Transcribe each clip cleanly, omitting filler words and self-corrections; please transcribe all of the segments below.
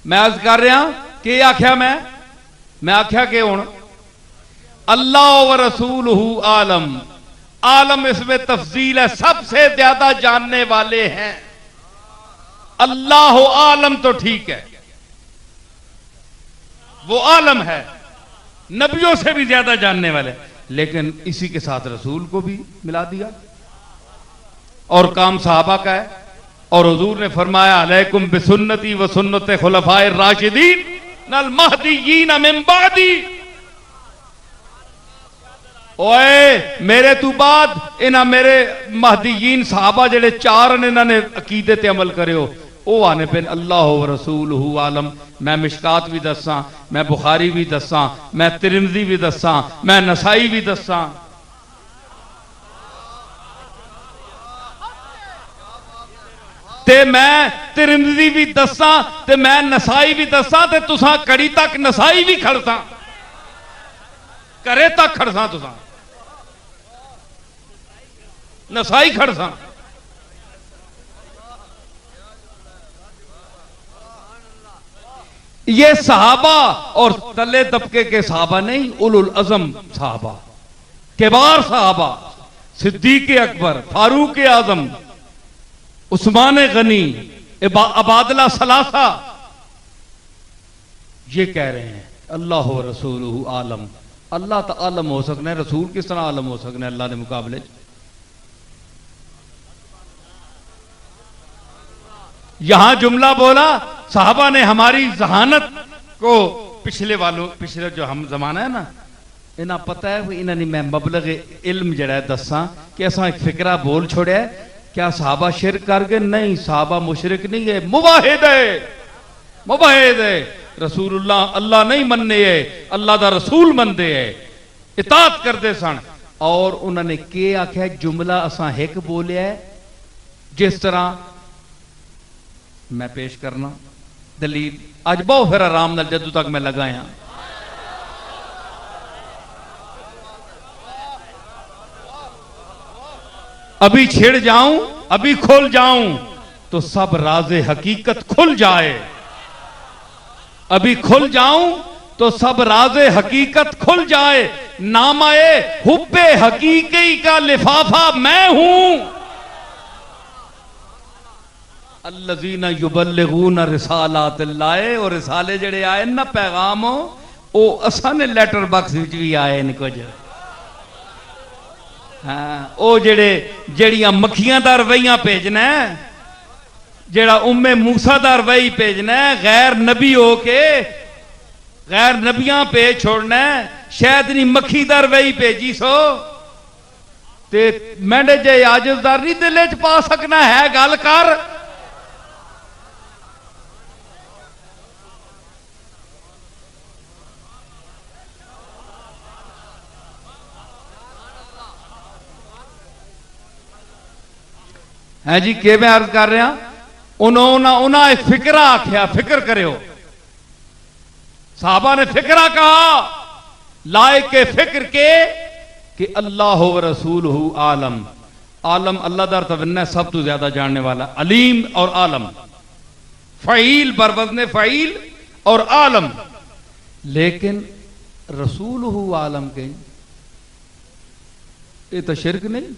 मैं अर्ज कर रहा कि आख्या मैं आख्या कि हुण अल्लाह व रसूलहू आलम, आलम इसमें तफजील है, सबसे ज्यादा जानने वाले हैं। अल्लाह आलम तो ठीक है, वो आलम है, नबियों से भी ज्यादा जानने वाले, लेकिन इसी के साथ रसूल को भी मिला दिया और काम सहाबा का है। और हुजूर ने फरमाया अलैकुम बिसुन्नती व सुन्नते खुलफाए राशिदीन नल महदीयीन मिन बादी। ओए मेरे तू बाद इन्हां मेरे महदीयीन सहाबा जेड़े चार ने इन्होंने अकीदे ते अमल करियो, वो आने पे अल्लाह व रसूलहू आलम। मैं मिशकात भी दसा, मैं बुखारी भी दसा, मैं तिरमिज़ी भी दसा, मैं नसाई भी दसा। ते मैं तिरमिज़ी भी दसा ते मैं नसाई भी दसा ते तुसा कड़ी तक नसाई भी खड़सा, करे तक खड़सा, तुसा नसाई खड़सा। ये सहाबा और तले तबके के सहाबा नहीं, उलुल अज़म सहाबा, किबार सहाबा, सिद्दीक अकबर, फारूक आजम, उस्मान गनी, अबादला सलासा, ये कह रहे हैं अल्लाह व रसूलहू आलम। अल्लाह तो आलम हो सकना है, रसूल किस तरह आलम हो सकना है अल्लाह के मुकाबले? यहां जुमला बोला साहबा ने हमारी जहानत को, पिछले जो हम जमाना है ना, इन्हें पता है इन्होंने मैं मबलग इल्म जड़ा दसा कि असा एक फिक्रा बोल छोड़ा है। क्या साहबा शिरक कर गए? नहीं, साहबा मुशरिक नहीं है, मुवाहिद है, मुवाहिद है। रसूलुल्लाह अल्लाह नहीं मनने है, अल्लाह दा रसूल मनते है, इताअत करते सन। और उन्होंने के आख्या जुमला असा एक बोलिया है, जिस तरह मैं पेश करना दलील। अज बहुत फिर आराम नाल जदों तक मैं लगाया, अभी छिड़ जाऊं, अभी खुल जाऊं तो सब राज़े हकीकत खुल जाए। अभी खुल जाऊं तो सब राज़े हकीकत खुल जाए। नामाए हुब्बे हकीकी का लिफाफा मैं हूं। अल्लज़ीना युबल्लिगूना रिसालातिल्लाह, और रिसाले जड़े आए ना पैगाम, वो असा ने लैटर बॉक्स भी आए न कुछ। हाँ, वो जड़ियां मक्खियां दा रवैया भेजना है, जेड़ा उम्मे मूसा दा रवैया भेजना है, गैर नबी हो के गैर नबियां पे छोड़ना है। शायद नहीं मक्खी दा रवैया भेजी सो ते मैंने जे आजिज़दारी दिल च पा सकना है, गल कर। है जी के मैं अर्ज कर रहा, उन्होंने एक फिक्रा आख्या, फिक्र करो। साहबा ने फिक्रा कहा, लाए के फिक्र के कि अल्लाह व रसूलहू आलम। आलम अल्लाह दर तवन्ना सब तो ज्यादा जानने वाला, अलीम और आलम, फ़ईल बरवज़्न फ़ईल और आलम। लेकिन रसूलहू आलम के ये तो शिरक नहीं,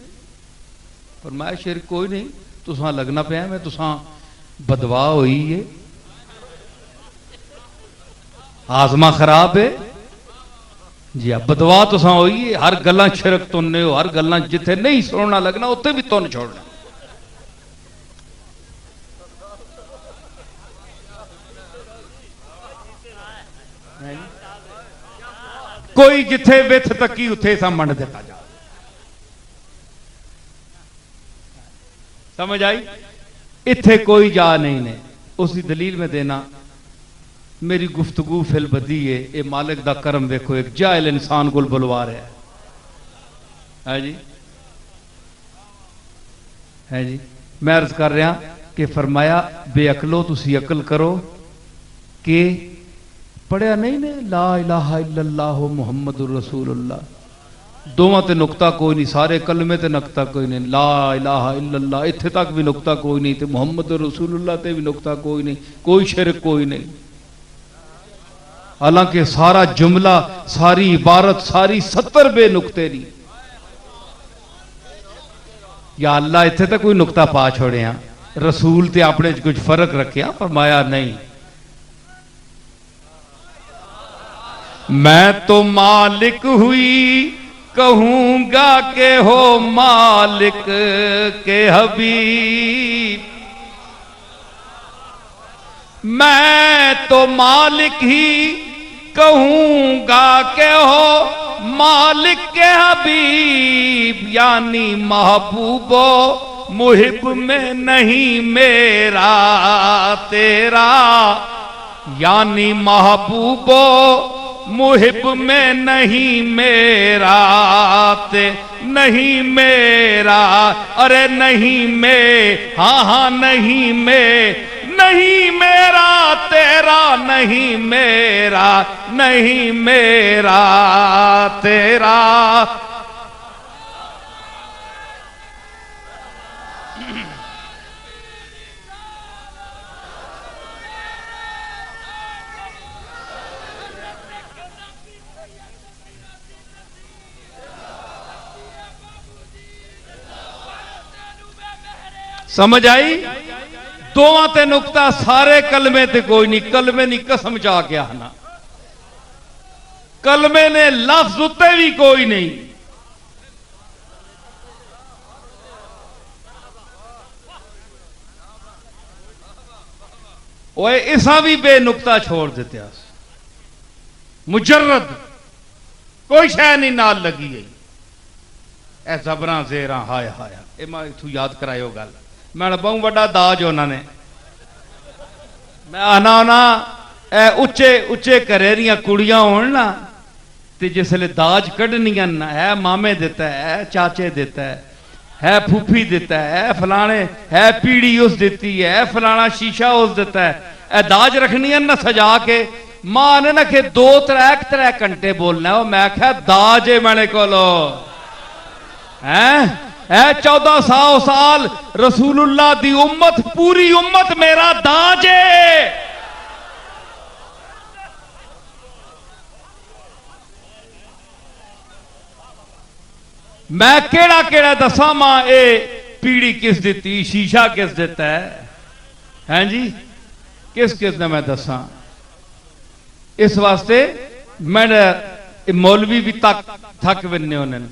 फरमाया शिरक कोई नहीं, तुसा लगना पाया मैं तुसा बदवा हुई है, आजमा खराब है जी। बदवा तुसा हुई है, हर गल्ला शिरक तुन्ने हो, हर गल्ला जिथे नहीं सुनना लगना उत्थे भी तुन छोड़ना। कोई जिथे विथ तकी उथे सा मन देता जा। समझ आई? इत्थे कोई जा नहीं ने। उसकी दलील में देना, मेरी गुफ्तगू फिल बदी है, ये मालिक दा करम देखो, एक जाहिल इंसान को बुलवा रहा है जी। है जी, मैं अर्ज कर रहा कि फरमाया बेअकलो तुसी अकल करो कि पढ़िया नहीं ने ला इलाहा इल्लल्लाह मुहम्मदुर रसूलुल्लाह, दोवां ते नुकता कोई नहीं, सारे कलमे ते नुकता कोई नहीं, ला इलाहा इल्लल्लाह इत्थे तक भी नुकता कोई नहीं, ते मुहम्मद रसूलुल्लाह ते भी नुकता कोई नहीं, कोई शिरक कोई नहीं। हालांकि सारा जुमला, सारी इबारत, सारी 70 बेनुक्ते दी। या अल्लाह इत्थे तो कोई नुकता पा छोड़िया, रसूल ते अपने च कुछ फर्क रखिया, फरमाया नहीं। मैं तो मालिक हुई कहूंगा के हो मालिक के हबीब, मैं तो मालिक ही कहूंगा के हो मालिक के हबीब, यानी महबूबो मुहिब में नहीं मेरा तेरा, यानी महबूबो मुहिब में नहीं मेरा नहीं मेरा, अरे नहीं मैं, हाँ हाँ नहीं मैं, नहीं मेरा तेरा, नहीं मेरा, नहीं मेरा तेरा। समझ आई? दोवां ते नुकता, सारे कलमे ते कोई नहीं, कलमे नहीं कसम चा के आना, कलमे ने लफ्ज उत्ते भी कोई नहीं। ओए इसा भी बेनुक्ता छोड़ देते, मुजर्रद कोई शह नहीं नाल लगी गई। ए जबरा जेरा हाय हाय, ये मैं इथू याद करायो गल, मैं बहुत बड़ा दाज उन्होंने, मैं आना होना ए उच्चे उच्चे घरे दियां कुड़ियां होन ना, ते जिसले दाज कढ़नियां ना, है मामे देता है, चाचे देता है फूफी देता है, फलाने है पीड़ी उस देती है, फलाना शीशा उस देता है, ए दाज रखनियां ना सजा के। मां ने ना कि 2-3 घंटे बोलना, वो मैं आख्या दाज है मैंने कोलो है 1400 साल रसूलुल्लाह दी उम्मत, पूरी उम्मत मेरा दाज है। मैं केड़ा केड़ा दसा मां, ए पीड़ी किस दिती, शीशा किस दिता है जी, किस किस ने मैं दसा। इस वास्ते मैं मौलवी भी थक बन्ने उन्होंने,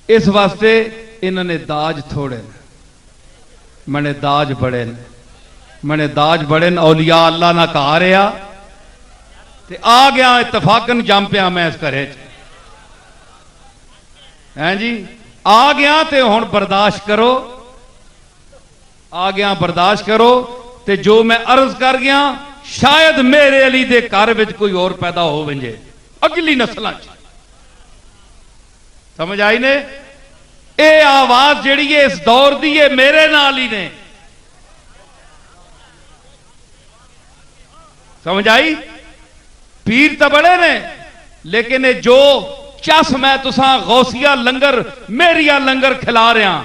इस वास्ते इन्होंने दाज थोड़े, मैंने दाज बड़े, मैंने दाज बड़े। औलिया अल्लाह ना कहा रहा ते आ गया इतफाकन जम पिया मैं इस घरे हैं जी, आ गया ते हुण बर्दाश्त करो, आ गया बर्दाश्त करो। ते जो मैं अर्ज कर गया, शायद मेरे अली दे घर विच कोई और पैदा हो वंजे अगली नस्लां च। समझ आई ने? ये आवाज जिहड़ी है इस दौर दी है, मेरे नाल ही ने। समझ आई? पीर तो बड़े ने, लेकिन ये जो चस मैं तुसा गौसिया लंगर, मेरिया लंगर खिला रहा,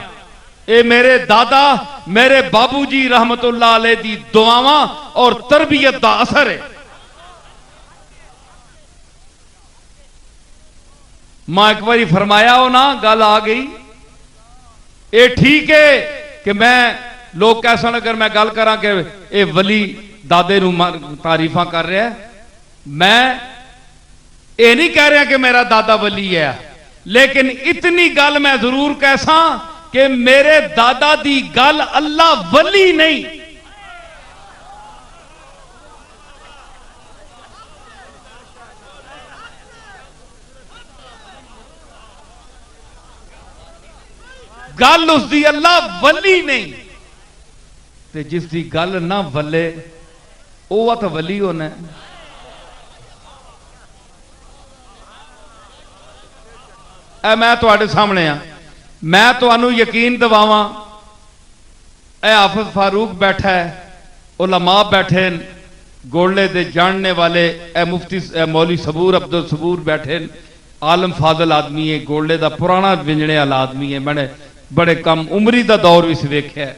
ये मेरे दादा मेरे बाबूजी रहमतुल्लाह अलैह दी दुआवां और तरबियत दा असर है। मां एक बारी फरमाया हो ना, गल आ गई। ये ठीक है कि मैं, लोग कैसा अगर मैं गल करा कि ये वली दादे नू तारीफा कर रहा है, मैं ये नहीं कह रहा कि मेरा दादा वली है, लेकिन इतनी गल मैं जरूर कैसा कि मेरे दादा दी गल अल्लाह वली नहीं, गल उसकी अल्लाह वली नहीं। ते जिसकी गल ना वले वह तो वली होना। मैं तुहाडे सामने आ, मैं तुहानू यकीन दिवावां, ए हाफिज फारूक बैठा है, उलमा बैठे, गोले दे जानने वाले ए मुफ्ती मौली सबूर अब्दुल सबूर बैठे, आलम फाजल आदमी है, गोले का पुराना विंजने वाला आदमी है, मैंने बड़े कम उमरी का दौर भी वेख्या।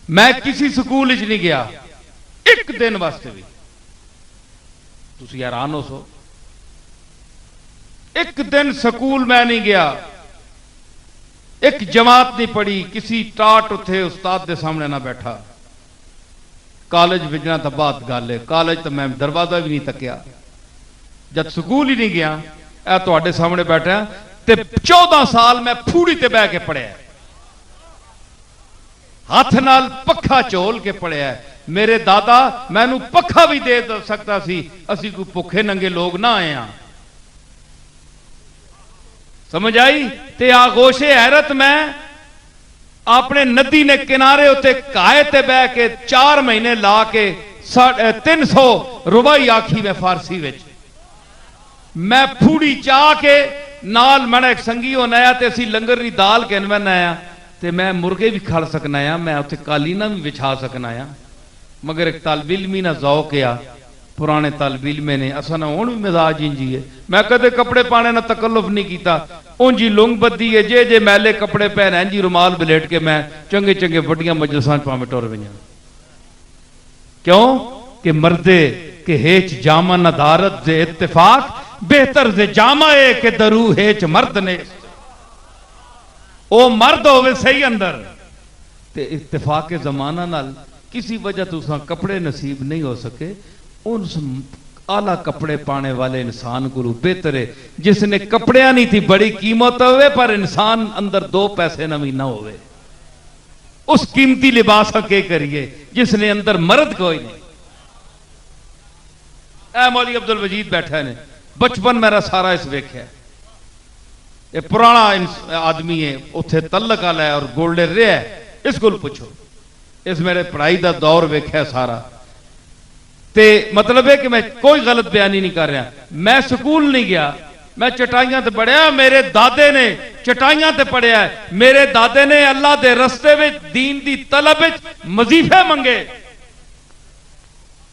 मैं किसी स्कूल नहीं गया एक दिन वास्ते भी, तुसी हैरान हो सो। एक दिन स्कूल मैं नहीं गया, एक जमात नहीं पढ़ी, किसी टाट उथे उस्ताद के सामने ना बैठा। कॉलेज भेजना तो बात गल है, कॉलेज तो मैं दरवाजा भी नहीं तकिया। जब स्कूल ही नहीं गया, ए तुहाडे सामने बैठा ते 14 साल मैं फूड़ी ते बह के पढ़िया, हाथ नाल पखा झोल के पढ़िया। मेरे दादा मैनू पखा भी दे सकता सी, असी कोई भुखे नंगे लोग ना आए हैं। समझ आई? ते आगोशे हैरत मैं अपने नदी ने किनारे उत्ते काए ते बह के 4 महीने ला के 300 रुबाई आखी मैं फारसी विच। मैं फूड़ी चाह के नाल मैंने एक संगी होना है ते असी लंगर दी दाल कहना आया ते मैं मुर्गे भी खा सकना आ, मैं उत्थे कालीना भी विछा सकना आ। मगर एक तालिब इल्मी ना ज़ौक आ, पुराने तालिब इल्मे ने असा ना हुण भी मिजाज इंजी है। मैं कदे कपड़े पाने ना तकल्लुफ नहीं किया, उंजी लुंग बद्दी है, जे मैले कपड़े पहने इंजी रुमाल बलेट के मैं चंगे चंगे वड्डियां मजलिसां भावें टुर पईयां। क्यों कि मर्दे के हेच जामा नदारत जे इत्तेफाक बेहतर जे जामा है कि दरू हेच मर्द ने। ओ मर्द होवे सही अंदर ते इत्तेफाक के जमाना नाल किसी वजह तो उस कपड़े नसीब नहीं हो सके, उस आला कपड़े पाने वाले इंसान को बेहतर है जिसने कपड़िया नहीं थी बड़ी कीमत होवे पर इंसान अंदर 2 पैसे नवी ना होवे। उस कीमती लिबास के करिए जिसने अंदर मर्द कोई नहीं। ए मौली अब्दुल वजीद बैठा ने, बचपन मेरा सारा इस वेख्या। ये पुराना आदमी है, उथे तलक आला है और गोल्डे रहा है, इसको पूछो। इस मेरे पढ़ाई का दौर वेख्या सारा। ते मतलब है कि मैं कोई गलत बयानी नहीं कर रहा। मैं स्कूल नहीं गया, मैं चटाइयां ते पढ़िया। मेरे दादे ने चटाइयां ते पढ़िया। मेरे दादे ने अल्लाह के रस्ते में दीन की तलब मजीफे मंगे।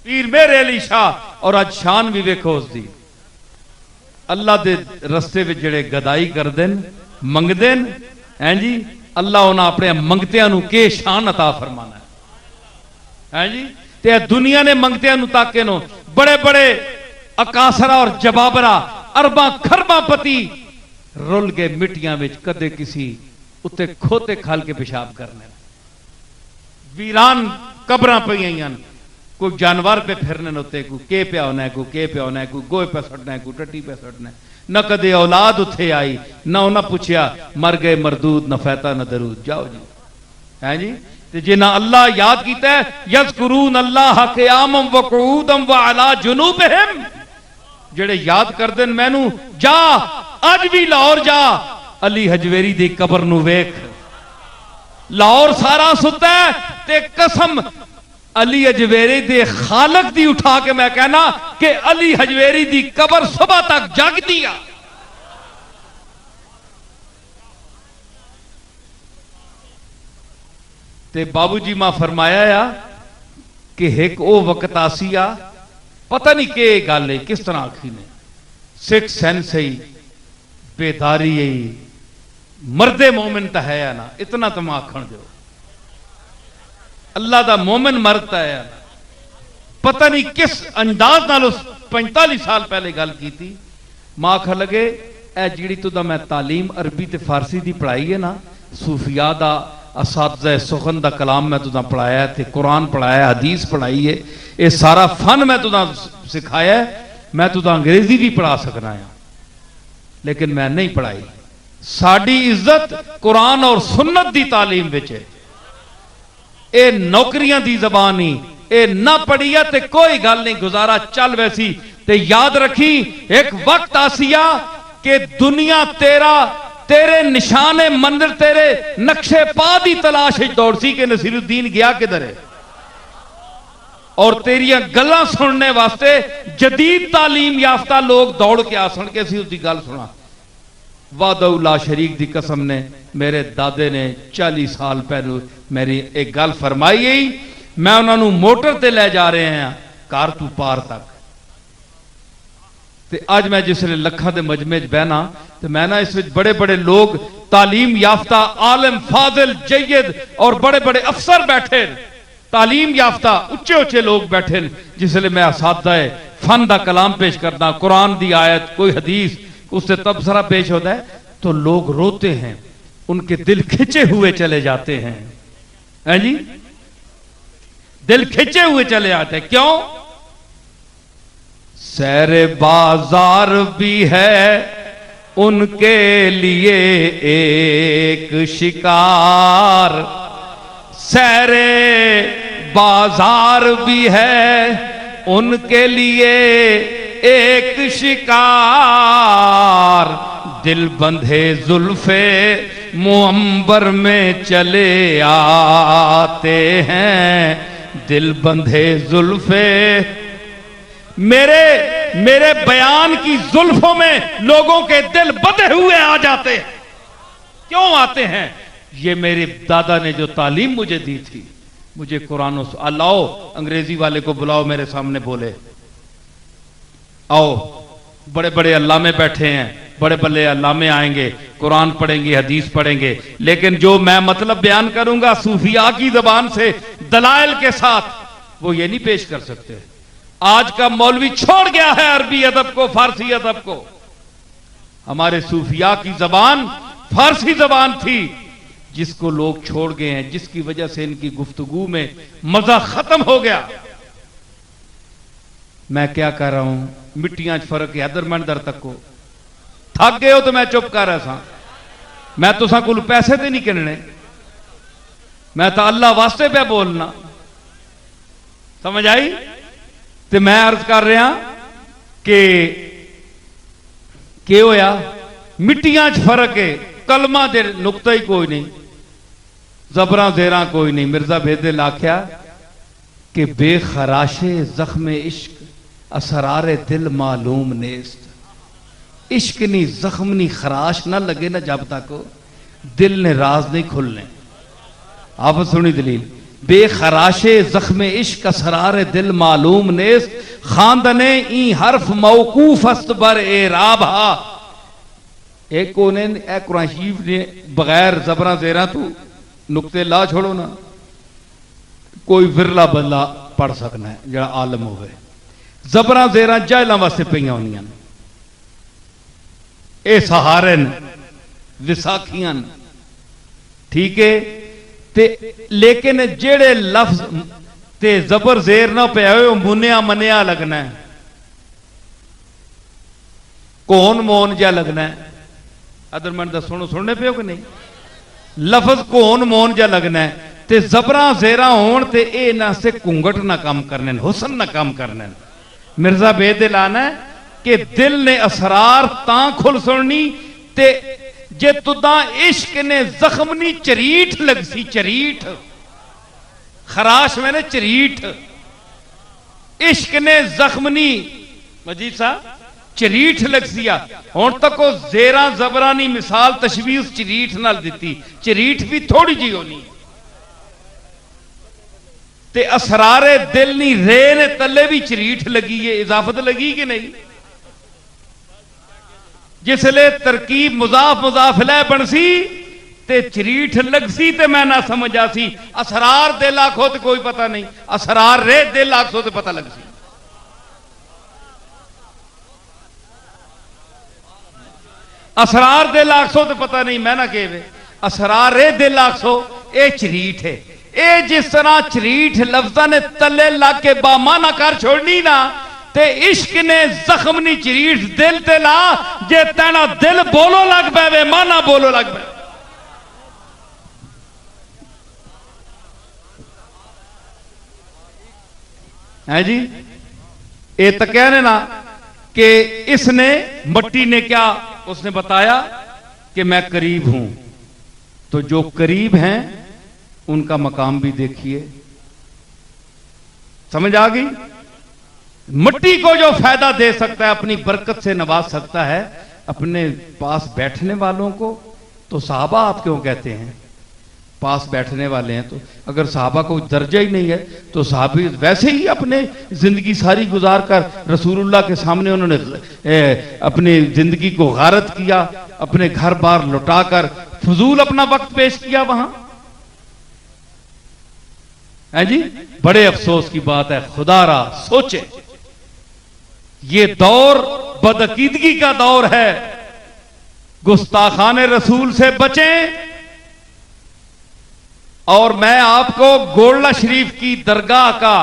पीर मेरे अली शाह और अज शान भी वेखो उसकी। अल्लाह के रस्ते में जेड़े गदाई करते मंगते हैं जी, अल्लाह उन्हें अपने मंगतियां के शान अता फरमाना है जी। ते दुनिया ने मंगतियां ताके नो बड़े बड़े अकासरा और जबाबरा अरबा खरबा पति रुल के मिट्टियां विच कदे किसी उत्ते खोते खाल के पेशाब करने। वीरान कबरां पईयां, कोई जानवर पे फिरने उत्ते, कोई के पिया होना है, कोई के पिया होना है, कोई गोए पे सुटना है, कोई टट्टी पे सुटना है। न कदे औलाद उत्थे आई, न उन्हें पूछया मर गए मरदूद न फैता न दरूद। जाओ जी है जी। जे ना अल्लाह याद किया है, यज़कुरून अल्लाह क़ियामन व क़ुऊदन व अला जुनूबिहिम, जेड़े याद करदे मैनू, जा अज भी लाहौर जा अली हजवेरी दी कबर नू वेख। लाहौर सारा सुता है ते कसम अली हजवेरी दे खालक दी उठा के मैं कहना कि अली हजवेरी दी कबर सुबह तक जगदी आ। ते बाबूजी मां फरमाया या कि एक वो वक्त आसी आ, पता नहीं के गल है किस तरह आखी ने, सिख सेंस है, बेदारी है, मर्दे मोमिन तो है या ना, इतना तो मैं आखण दो। अल्लाह का मोमिन मर्द है या ना। पता नहीं किस अंदाज नाल उस 45 साल पहले गल की थी। मां आख लगे ए जी तुदा मैं तालीम अरबी ते फारसी की पढ़ाई है ना, सूफिया दा असातिज़ा सुखन दा कलाम मैं तुदा पढ़ाया, थे कुरान पढ़ाया, हदीस पढ़ाई है, ये सारा फन मैं तुदा सिखाया, मैं तुदा अंग्रेजी भी पढ़ा सकना है, लेकिन मैं नहीं पढ़ाई। साड़ी इज्जत कुरान और सुन्नत दी तालीम विच है। ये नौकरियां दी जबान ही ये ना पढ़ी है ते कोई गल नहीं, गुजारा चल वैसी। ते याद रखी एक वक्त आसिया कि दुनिया तेरे निशाने मंदिर तेरे नक्शे पा दी तलाश दौड़ सी कि नसीरुद्दीन गया किधर है, और तेरिया गल्लां सुनने वास्ते जदीद तालीम याफ्ता लोग दौड़ के आसन के सी उसकी गल सुना। वादउल्ला शरीक दी कसम ने मेरे दादे ने 40 साल पहले मेरी एक गल फरमाई है। मैं उन्होंने मोटर ते ले जा रहे हैं कार तू पार तक, ते आज मैं जिसले लखा के मजमे च बहना तो मैं ना इस बड़े बड़े लोग तालीम याफ्ता आलम फाजिल जय्यद और बड़े बड़े अफसर बैठे, तालीम याफ्ता उच्चे उच्चे लोग बैठे, जिसले मैं असातिज़ा फन दा कलाम पेश करना, कुरान दी आयत, कोई हदीस, उससे तबसरा पेश होता है तो लोग रोते हैं, उनके दिल खिंचे हुए चले जाते हैं जी, दिल खिंचे हुए चले जाते हैं। क्यों? सैरे बाजार भी है उनके लिए एक शिकार, सैरे बाजार भी है उनके लिए एक शिकार, दिल बंधे जुल्फे मुअंबर में चले आते हैं, दिल बंधे जुल्फे, मेरे बयान की जुल्फों में लोगों के दिल बंधे हुए आ जाते हैं। क्यों आते हैं? ये मेरे दादा ने जो तालीम मुझे दी थी, मुझे कुरान, लाओ अंग्रेजी वाले को बुलाओ मेरे सामने, बोले आओ, बड़े बड़े अल्लामे बैठे हैं, बड़े बड़े अल्लामे आएंगे, कुरान पढ़ेंगे, हदीस पढ़ेंगे, लेकिन जो मैं मतलब बयान करूंगा सूफिया की जबान से दलाइल के साथ, वो ये नहीं पेश कर सकते। आज का मौलवी छोड़ गया है अरबी अदब को, फारसी अदब को। हमारे सूफिया की जबान फारसी जबान थी, जिसको लोग छोड़ गए हैं, जिसकी वजह से इनकी गुफ्तगू में मजा खत्म हो गया। मैं क्या कर रहा हूं, मिट्टियां च फर्क है, अदर मन दर तक को थक गए हो तो मैं चुप कर रहा था। मैं तुसा कोल पैसे ते नहीं गिनने, मैं तो अल्लाह वास्ते पे बोलना, समझ आई? तो मैं अर्ज कर रहा कि होया, मिट्टियां च फर्क है, कलमा दे नुकता ही कोई नहीं, जबरा जेरा कोई नहीं। मिर्जा बेदिल आख्या कि बेखराशे जख्म इश्क असरारे दिल मालूम नेस्त, इश्क नी जख्म नी खराश ना लगे ना जब तक दिल ने राज नहीं खुलने। आप सुनी दलील, बेखराशे जख्म इश्क असरारे दिल मालूम नेस्त, खानदने ई हर्फ मौकूफ अस्त बर एराबा। एक कोने ए कुरान शरीफ ने बगैर जबरा जेरा तू नुकते ला छोड़ो ना, कोई विरला बंदा पढ़ सकना है जरा आलम होवे। जबरा जेरा जाहलां वास्ते पईयां होंदियां, ए सहारे विसाखियां, ठीक है ते, लेकिन जेड़े लफ्ज ते जबर जेर ना पे हो मुनिया मनिया लगना है, कौन मोन जा लगना है। अदरमन दा सुनो, सुनने पे हो कि नहीं? लफ्ज कौन मोन जा लगना है, ते जबरा जेरा होन ते ए ना से घूंघट ना काम करने, हुसन ना काम करने। मिर्जा बेदिल आना कि दिल ने असरार तां खुल सुननी ते जे तुदा इश्क ने जख्मनी चरीठ लगसी, चरीठ खराश मैंने चरीठ, इश्क ने जख्मनी मजीद साहब चरीठ लगसिया। हुण तक जेरा जबरानी मिसाल तशबीह चरीठ नाल दिती, चरीठ भी थोड़ी जी होनी ते असरारे दिल नी रे ने तले भी चरीठ लगी है, इजाफत लगी कि नहीं? जिसले तरकीब मुजाफ मुजाफिला बनसी ते चरीठ लगसी ते मैं ना समझ आसी। असरार दिल आखो तो कोई पता नहीं, असरार रे दिल आखो तो पता लगसी। असरार दिल आखो तो पता नहीं, मैं ना कहे असरार रे दिल आखो, ये चरीठ है। ये जिस तरह चरीठ लफ्जा ने तले ला के बामाना कर छोड़नी ना, ते इश्क ने जख्मनी चरीठ दिल ते ला, जे तेना दिल बोलो लग पे, माना बोलो लग पे। है जी, ये तो कहने ना कि इसने मट्टी ने क्या, उसने बताया कि मैं करीब हूं, तो जो करीब हैं उनका मकाम भी देखिए। समझ आ गई? मिट्टी को जो फायदा दे सकता है, अपनी बरकत से नवाज सकता है अपने पास बैठने वालों को, तो साहबा आप क्यों कहते हैं पास बैठने वाले हैं? तो अगर साहबा को दर्जा ही नहीं है तो साहबी वैसे ही अपने जिंदगी सारी गुजार कर रसूलुल्लाह के सामने उन्होंने अपनी जिंदगी को गारत किया, अपने घर बार लुटाकर फजूल अपना वक्त पेश किया वहां। है जी, बड़े अफसोस की बात है, खुदारा सोचे ये दौर बदअकीदगी का दौर है। गुस्ताखाने रसूल से बचें। और मैं आपको गोल्ला शरीफ की दरगाह का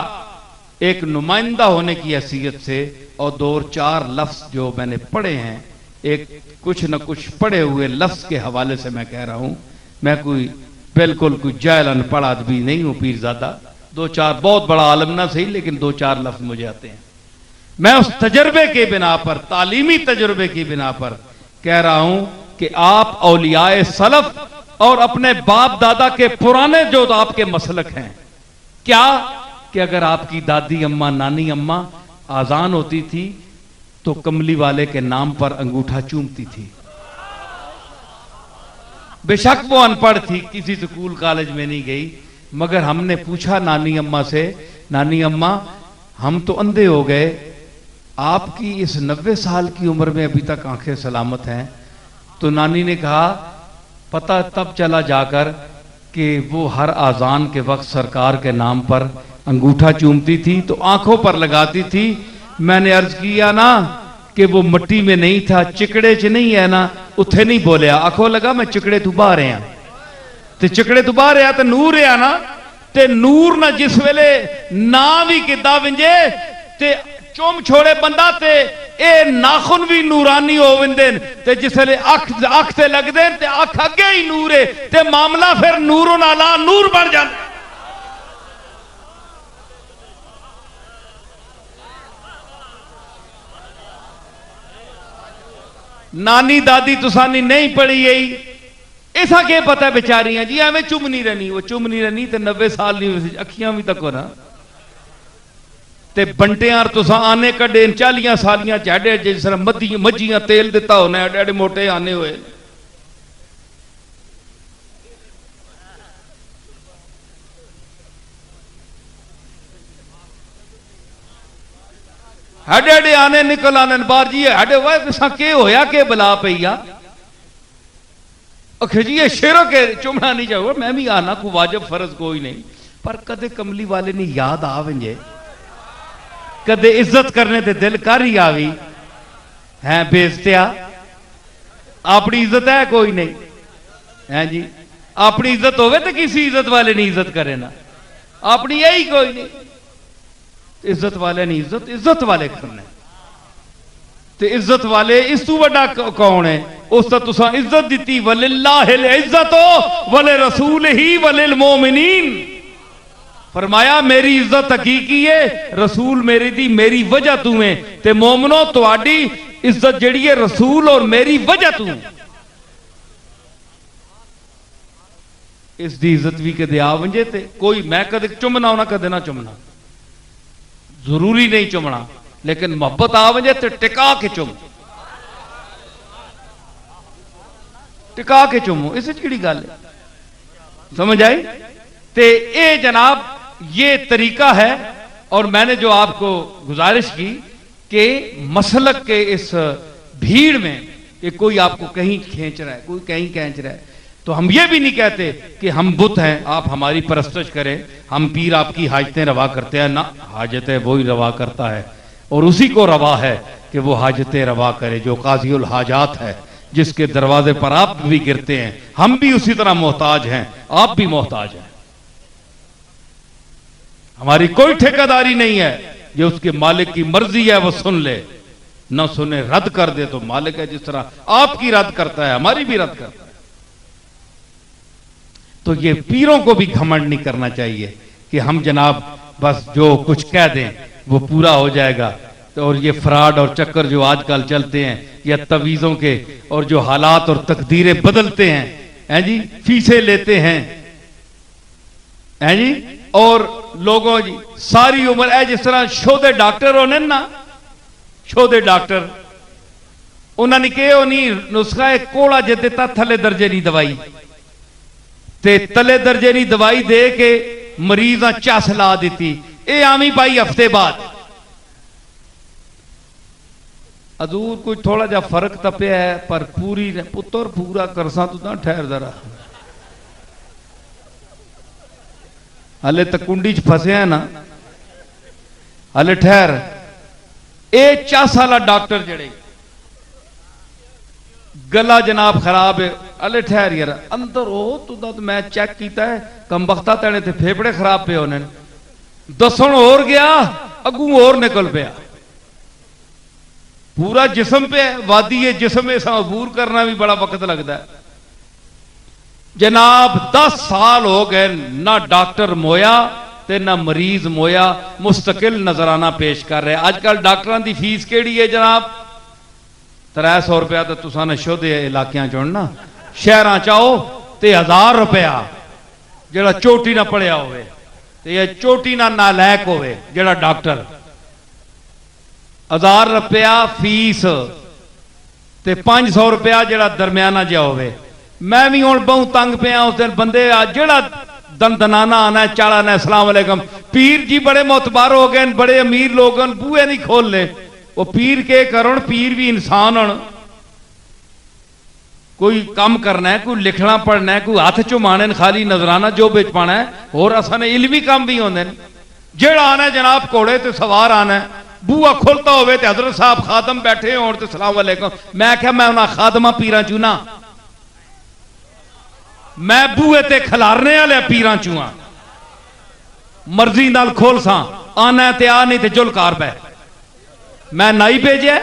एक नुमाइंदा होने की हैसियत से और 2-4 लफ्ज जो मैंने पढ़े हैं, एक कुछ न कुछ पढ़े हुए लफ्ज के हवाले से मैं कह रहा हूं। मैं कोई बिल्कुल कोई जाहिल अनपढ़ आदमी नहीं हूं पीरजादा। 2-4 बहुत बड़ा आलम ना सही, लेकिन 2-4 लफ्ज मुझे आते हैं। मैं उस तजर्बे के बिना पर, तालीमी तजर्बे की बिना पर कह रहा हूं कि आप औलियाए सलफ और अपने बाप दादा के पुराने जो आपके मसलक हैं, क्या कि अगर आपकी दादी अम्मा, नानी अम्मा आजान होती थी तो कमली वाले के नाम पर अंगूठा चूमती थी। बेशक वो अनपढ़ थी, किसी स्कूल कॉलेज में नहीं गई, मगर हमने पूछा नानी अम्मा से, नानी अम्मा हम तो अंधे हो गए, आपकी इस 90 साल की उम्र में अभी तक आंखें सलामत हैं। तो नानी ने कहा पता तब चला जाकर कि वो हर आजान के वक्त सरकार के नाम पर अंगूठा चूमती थी तो आंखों पर लगाती थी। मैंने अर्ज किया ना कि वो मिट्टी में नहीं था, चिकड़े च नहीं है ना, उथे नहीं बोलिया, आखो लगा मैं चिकड़े तू बाहर आ, ते चिकड़े तू बाहर आ तो नूर आ ना, ते नूर ना जिस वेले ना भी किदा विंजे ते चुम छोड़े बंदा ते ए नाखुन भी नूरानी हो विंदे ते जिसले अख ते लगदे ते अख अगे ही नूर है ते मामला फिर नूरों नाला नूर बन जाता। नानी दादी तुसानी नहीं पढ़ी गई, ऐसा क्या पता बेचारियां जी एवं चुमनी रहनी, वो चुमनी रहनी ते 90 साल नहीं अखियां भी तक ना ते बंटियां तुसा आने कड्डे 40 सालियां चाडे जिस तरह मज्जियां तेल दिता होना एडे एडे मोटे आने हुए। हडे हडे आने निकल आने बार जी हडे वाह के होया के बला पई आ खिजिए शेरों के चुमना नहीं चाहिए। मैं भी आना को वाजिब फर्ज कोई नहीं, पर कदे कमली वाले ने याद आ वंजे, कदे इज्जत करने ते दिल कर ही आवी है। बेइज्जतिया अपनी इज्जत है कोई नहीं है जी, अपनी इज्जत होवे तो किसी इज्जत वाले नहीं इज्जत करे ना, अपनी यही कोई नहीं। इज्जत वाले नहीं इज्जत इज्जत वाले करने ते इज्जत वाले इस तू बड़ा कौन है, उस तो तुसा इज्जत दी वलिल्लाहिल इज्जतो वले रसूल ही वलिल मोमिनीन। फरमाया मेरी इज्जत हकीकी है, रसूल मेरी दी मेरी वजह तू है ते मोमनो तुहाडी इज्जत जड़ी है रसूल और मेरी वजह तू। इस दी इज्जत भी कदे आ वंजे ते कोई मैं कदे चुमना होना कदे ना चुमना, जरूरी नहीं चुमना, लेकिन मोहब्बत आ वजे तो टिका के चुम, टिका के चुमो, इस केड़ी गल है, समझ आई। ते ए जनाब ये तरीका है। और मैंने जो आपको गुजारिश की कि मसलक के इस भीड़ में कि कोई आपको कहीं खींच रहा है, कोई कहीं खींच रहा है, तो हम ये भी नहीं कहते कि हम बुत हैं आप हमारी परस्तश करें, हम पीर आपकी हाजतें रवा करते हैं ना, हाजतें वही रवा करता है और उसी को रवा है कि वो हाजतें रवा करे जो काज़ीउल हाजात है, जिसके दरवाजे पर आप भी गिरते हैं। हम भी उसी तरह मोहताज हैं, आप भी मोहताज हैं। हमारी कोई ठेकेदारी नहीं है, ये उसके मालिक की मर्जी है, वो सुन ले ना सुने रद्द कर दे तो मालिक है, जिस तरह आपकी रद्द करता है हमारी भी रद्द करता है। तो ये पीरों को भी घमंड नहीं करना चाहिए कि हम जनाब बस जो कुछ कह दें वो पूरा हो जाएगा। तो और ये फ्रॉड और चक्कर जो आजकल चलते हैं या तवीज़ों के, और जो हालात और तकदीरें बदलते हैं जी, फीसें लेते हैं जी, और लोगों जी सारी उम्र है जिस तरह शोधे डॉक्टर होने ना, शोधे डॉक्टर उन्होंने कहो नहीं नुस्खा एक कोड़ा जे दिता थले दर्जे नहीं दवाई ते तले दर्जे नहीं दवाई दे के मरीज चस ला दी, ये आमी पाई हफ्ते बाद हजूर कोई थोड़ा जा फर्क तपिया है पर पूरी ने पुत्र पूरा करसा तू ना ठहर जरा, हले तो कुंडी च फसिया ना, हले ठहर ये चस वाला डॉक्टर जड़े गला जनाब खराब है, अले ठहर यार अंदर हो तुदा तो मैं चेक किया है कम वक्ता तेने ते फेफड़े खराब पे होने दसन और गया अगू और निकल पाया पूरा जिसम पे वादी है जिसम इस अबूर करना भी बड़ा वक्त लगता है जनाब 10 साल हो गए ना डॉक्टर मोया ते ना मरीज मोया मुस्तकिल नजराना पेश कर रहे अजकल डॉक्टरों की फीस केड़ी है जनाब 300 रुपया तो तुसा ने शुद्ध इलाकों चुनना शहर चाहो तो 1000 रुपया जरा चोटी ना पढ़िया होवे ते ये चोटी ना नालैक होवे जरा डॉक्टर 1000 रुपया फीस ते 500 रुपया जरा दरम्याना जिहा होवे मैं भी हुण बहुत तंग पिया उस दिन बंदे जड़ा दनाना आना चालाना अस्सलाम वालेकुम पीर जी बड़े मोतबार हो गए बड़े अमीर लोग बूहे नहीं खोल ले वो पीर के करण पीर भी इंसान हन कोई काम करना है कोई लिखना पढ़ना है कोई हाथ चुमाने खाली नजराना जो बेच पाना है और असन इलमी काम भी होंगे जेड़ा आना है जनाब घोड़े तो सवार आना है बूहा खुलता हो हजरत साहब खादम बैठे हो तो सलाम वालेकुम मैं क्या मैं उन्होंने खादमा पीर चूना मैं बूहे ते खिलारने वाले पीर चूआ मर्जी नाल खोल सा आना ते आ नहीं ते जुलकार बह मैं नाई भेजे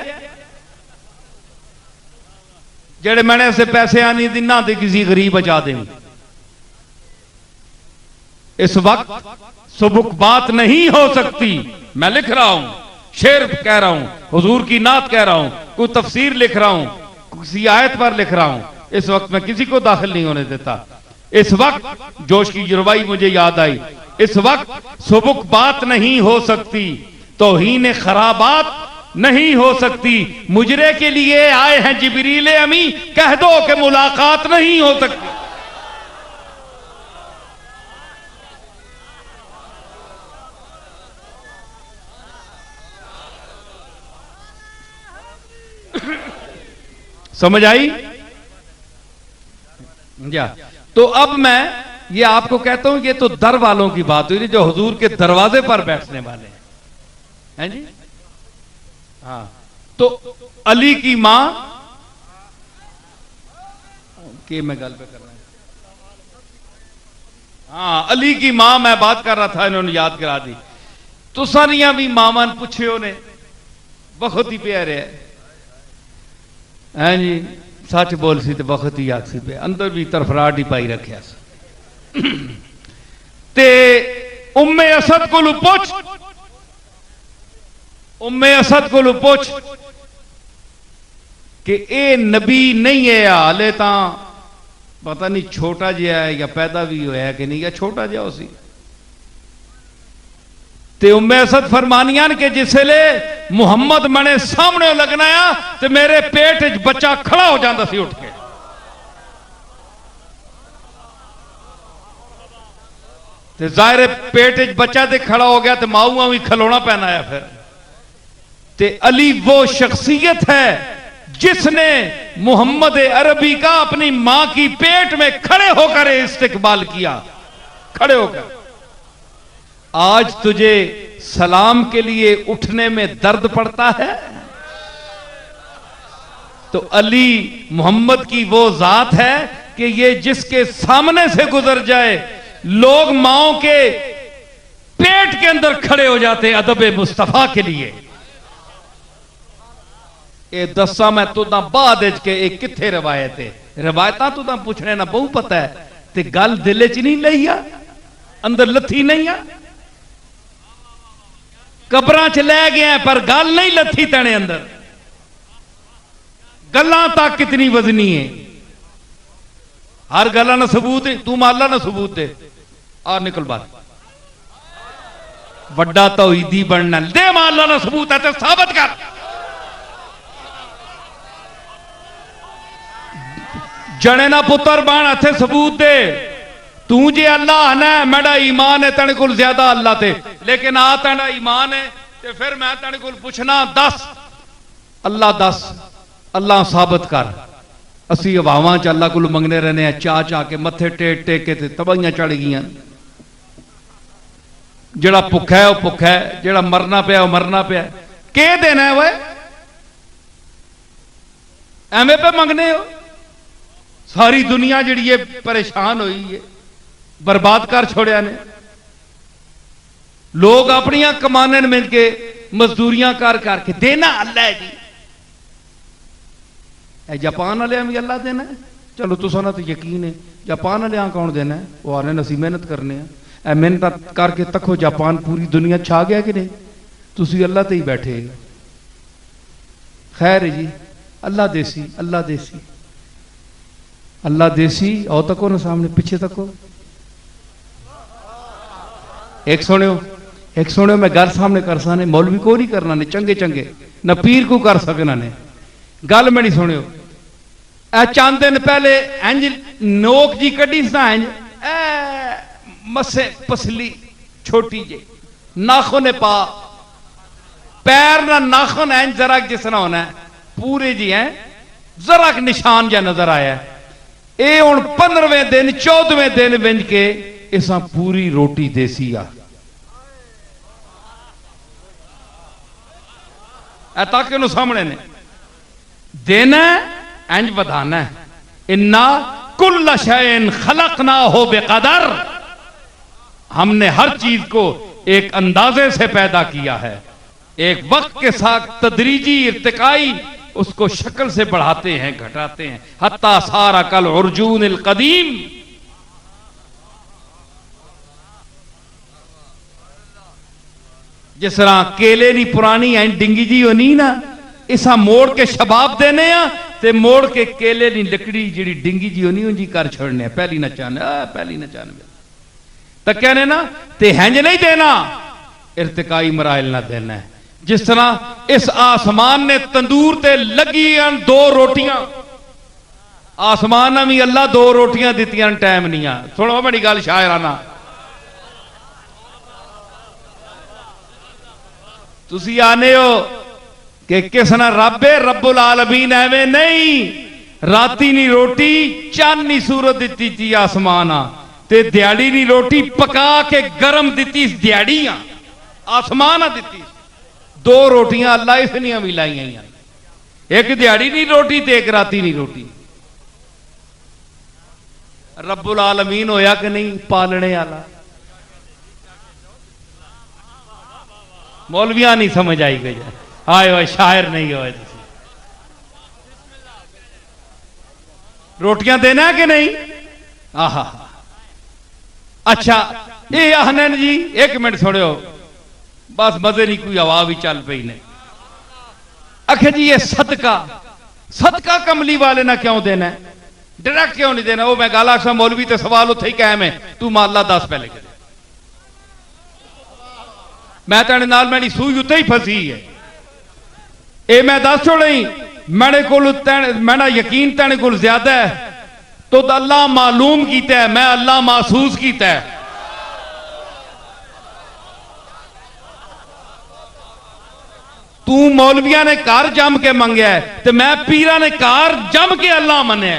जेड़े मैंने ऐसे पैसे आनी दिना ते किसी गरीब बचा दे इस वक्त सुबुक बात नहीं हो सकती मैं लिख रहा हूं शेर कह रहा हूं हुजूर की नात कह रहा हूं कोई तफसीर लिख रहा हूं किसी आयत पर लिख रहा हूं इस वक्त मैं किसी को दाखिल नहीं होने देता इस वक्त जोश की जुरवाई मुझे याद आई इस वक्त सुबुक बात नहीं हो सकती तौहीन खराबात नहीं हो सकती मुजरे के लिए आए हैं जिबरील अमी कह दो कि मुलाकात नहीं हो सकती समझ आई क्या तो अब मैं ये आपको कहता हूं ये तो दर वालों की बात हुई जो हुजूर के दरवाजे पर बैठने वाले हैं जी हाँ तो अली की मां के मैं गल पे कर रहा हूं हाँ अली की मां मैं बात कर रहा था इन्होंने याद करा दी तो सारिया भी मामा पूछे उन्हें बहुत ही प्यारे है जी सच बोल सी तो बहुत ही आख सी पे अंदर भी तरफराट ही पाई रखा ते उम्मे असद को पुछ उम्मे असद को पुछ कि ए नबी नहीं है हाले ता पता नहीं छोटा जिहा है या पैदा भी होया कि नहीं या छोटा जिहा उसी ते उम्मे असद फरमानियां कि जिसले मुहम्मद मने सामने लगना आ ते मेरे पेट च बच्चा खड़ा हो जाता सी उठ के ते जाहिर पेट च बच्चा ते खड़ा हो गया तो माऊआ भी खिलौना पहना है फिर ते अली वो शख्सियत है जिसने मोहम्मद अरबी का अपनी मां की पेट में खड़े होकर इस्तिकबाल किया खड़े होकर आज तुझे सलाम के लिए उठने में दर्द पड़ता है तो अली मोहम्मद की वो जात है कि ये जिसके सामने से गुजर जाए लोग माओ के पेट के अंदर खड़े हो जाते अदब मुस्तफा के लिए ये दसा मैं तुदा बाद के एक किथे रवायत है रवायत तुदा पूछने ना बहु पता है ते गल दिल च नहीं लई आ अंदर लथी नहीं आ कबरां च लै गया पर गल नहीं लथी तने अंदर गल्लां तक कितनी वजनी है हर गल्ला ना सबूत है तू माला ना सबूत दे आ निकल बाहर वड्डा तौहीदी बनना दे माला ना सबूत है तो साबित कर जने ना पुत्र बन इथे सबूत दे तू जे अल्लाह ना मेरा ईमान है तेरे को ज्यादा अल्लाह ते लेकिन आ तेरा ईमान है ते फिर मैं तेरे को पूछना दस अल्लाह साबित कर असी हवावां च अल्लाह को मंगने रहने चाह चाह के मथे टेक टेक के तबाहियां चढ़ गई जड़ा भुखा है वह भुखा है जड़ा मरना पिया वह मरना पिया के देना है वो, एवं पे मंगने हो। सारी दुनिया जी है परेशान हुई है, बर्बाद कर छोड़िया ने। लोग अपनिया कमाने मिल के मजदूरियां कर करके देना अल्लाह है जी। जापान वाले भी अल्लाह देना है, चलो तुसा ना तो यकीन है। जापान वाले कौन देना है, वो आने असी मेहनत करने ए मेहनत करके तको जापान पूरी दुनिया छा गया कि नहीं, तुसी अल्लाह ते ही बैठे। खैर है जी, अल्लाह देसी, अल्लाह देसी, अल्लाह देसी। आओ तको ना सामने, पीछे तको। एक सुनियो मैं गल सामने कर सकने, मौलवी को नहीं करना ने, चंगे चंगे न पीर को कर सकना ने। गल में नहीं सुनियो। चंद दिन पहले इंज नोक जी कड़ी सा, इंज मसे पसली छोटी जी, नाखुन पा पैर ना नाखुन इंज जरा जिसना होना है पूरे जी है, जरा निशान जा नजर आया। ये हूं 15वें दिन 14वें दिन विंज के इसा पूरी रोटी देसी आ ताकि सामने ने देना इंज बधाना है। इन्ना कुल्ल शैइन खलकना हो बेकदर, हमने हर चीज को एक अंदाजे से पैदा किया है, एक वक्त के साथ तदरीजी इर्तिकाई उसको शक्ल से बढ़ाते हैं घटाते हैं। हत्ता सारा कल उर्जून अल कदीम, जिस तरह केले नी पुरानी ऐ डिंगी जी होनी ना, इसा मोड़ के शबाब देने ते मोड़ के केले नी लकड़ी जी डिंगी जी होनी उंजी कर छोड़ने। पहली नचान पहली नचान तो कहने ना ते हैंज नहीं देना, इर्तिकाई मराइल ना देना है। जिस तरह इस आसमान ने तंदूर ते लगी 2 रोटियां, आसमान ने भी अल्लाह 2 रोटियां दित्तियां टाइम नहीं आ। सुनो बड़ी गल शायराना, तुसी आने हो कि किसना रब है, रब्बुल आलमीन एवं नहीं। राती नी रोटी चांदनी सूरत दिती थी आसमान ते दिहाड़ी नी रोटी पका के गरम दिती दिहाड़ी आसमान दिती। 2 रोटियां अल्लाह इसनिया भी लाई, एक दिहाड़ी नी रोटी ते एक राती नी रोटी। रब्बुल आलमीन होया कि नहीं पालने वाला। मौलविया नहीं समझ आई गई, आए हो शायर नहीं हो। रोटियां देना कि नहीं? आहा अच्छा ये आहनन जी 1 मिनट सुनियो, बस मजे नहीं कोई हवा भी चल पई ने। आखे जी ये सदका, सदका कमली वाले ना क्यों देना है, डायरेक्ट क्यों नहीं देना? वो मैं गाला सा मौलवी ते सवाल उथे ही कायम है, तू माला 10 पहले के मैं तेरे नाल मेरी सूई उत्ते ही फसी है। ये मैं दस छोड़ी मेरे को मेरा यकीन तेरे को ज्यादा है तो अल्लाह मालूम किया है, मैं अल्लाह महसूस किया है। तू मौलविया ने घर जम के मंगया है तो मैं पीरा ने घर जम के अल्लाह मनिया।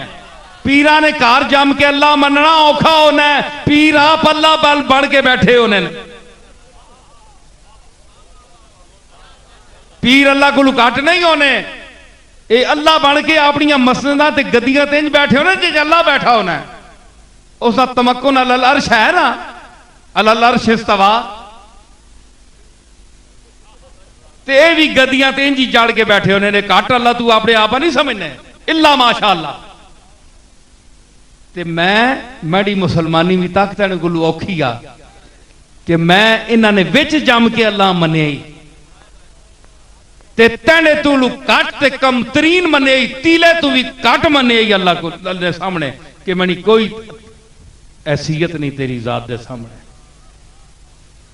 पीरा ने घर जम के अल्लाह मनना औखा होना है, पीर आप अल्लाह बल बढ़ के बैठे होने। पीर अल्लाह को घट नहीं होने, ये अल्लाह बन के अपन मसनदा ते गद्दियां ते बैठे होने जे अल्लाह बैठा होना है। उसका तमक्कुन अलल अर्श है ना, अलल अर्श इस्तवा, ते भी गद्दियां ते इंज जड़ के बैठे होने ने। घट अल्लाह तू अपने आप नहीं समझने, इल्ला माशा अल्लाह। ते मैं मेरी मुसलमानी भी तक तेरे को औखी आ कि मैं इन्होंने विच जम के अल्लाह मनिया ते तेने तू घट ते कम तरीन मने, तीले तू भी घट मने अल्लाह को अल्लाह सामने कि मनी कोई हैसियत नहीं तेरी जात दे सामने।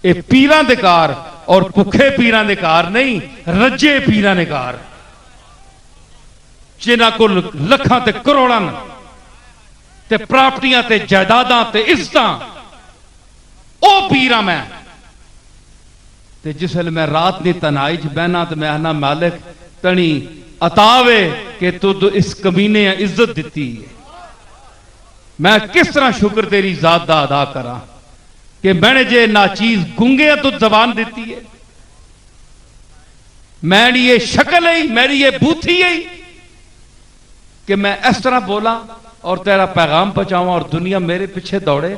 ये पीरां दे कार और भुखे पीरां दे कार नहीं, रज्जे पीरां दे कार जिन्हां को लखां ते करोड़ां ते प्रापर्टियां ते जायदादां ते इज्जतां, ओ पीरां मैं। ते जिसले मैं रात की तनाई च बहना तो मैं आना मालिक तनी अतावे कि तू इस कमीने इज्जत दी है, मैं किस तरह शुक्र तेरी जात का अदा करा कि मैंने जे ना चीज गुंगे तो जबान दी है। मेरी ये शक्ल है, मेरी ये बूथी है कि मैं इस तरह बोला और तेरा पैगाम पहुंचाऊं और दुनिया मेरे पीछे दौड़े।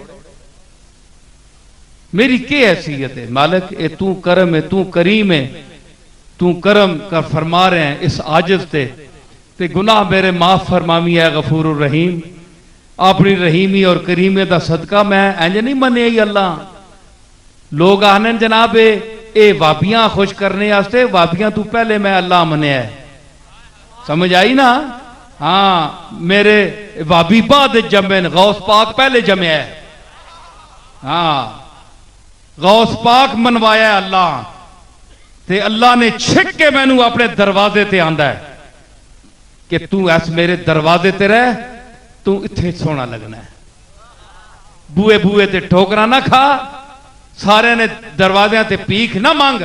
मेरी क्या हैसियत है मालिक? ए तू करम है, तू करीम है, तू करम का फरमा रहे हैं इस आजिज ते गुनाह मेरे माफ फरमावी है गफूर रहीम। अपनी रहीमी और करीमे का सदका मैं इंज नहीं मनिया ही अल्लाह। लोग आने जनाब ये वाबियां खुश करने वास्ते, वाबियां तू पहले मैं अल्लाह मनिया है, समझ आई ना? हाँ, मेरे वाबी बाद जमे, गौस पाक पहले जमे है। हाँ, गौस पाक मनवाया अल्लाह ते अल्लाह ने छिक के मैनू अपने दरवाजे ते आंदा है कि तू ऐस मेरे दरवाजे ते रह, तू इत्थे सोना लगना है। बूए बूए ते ठोकरा ना खा, सारे ने दरवाजे ते पीख ना मंग,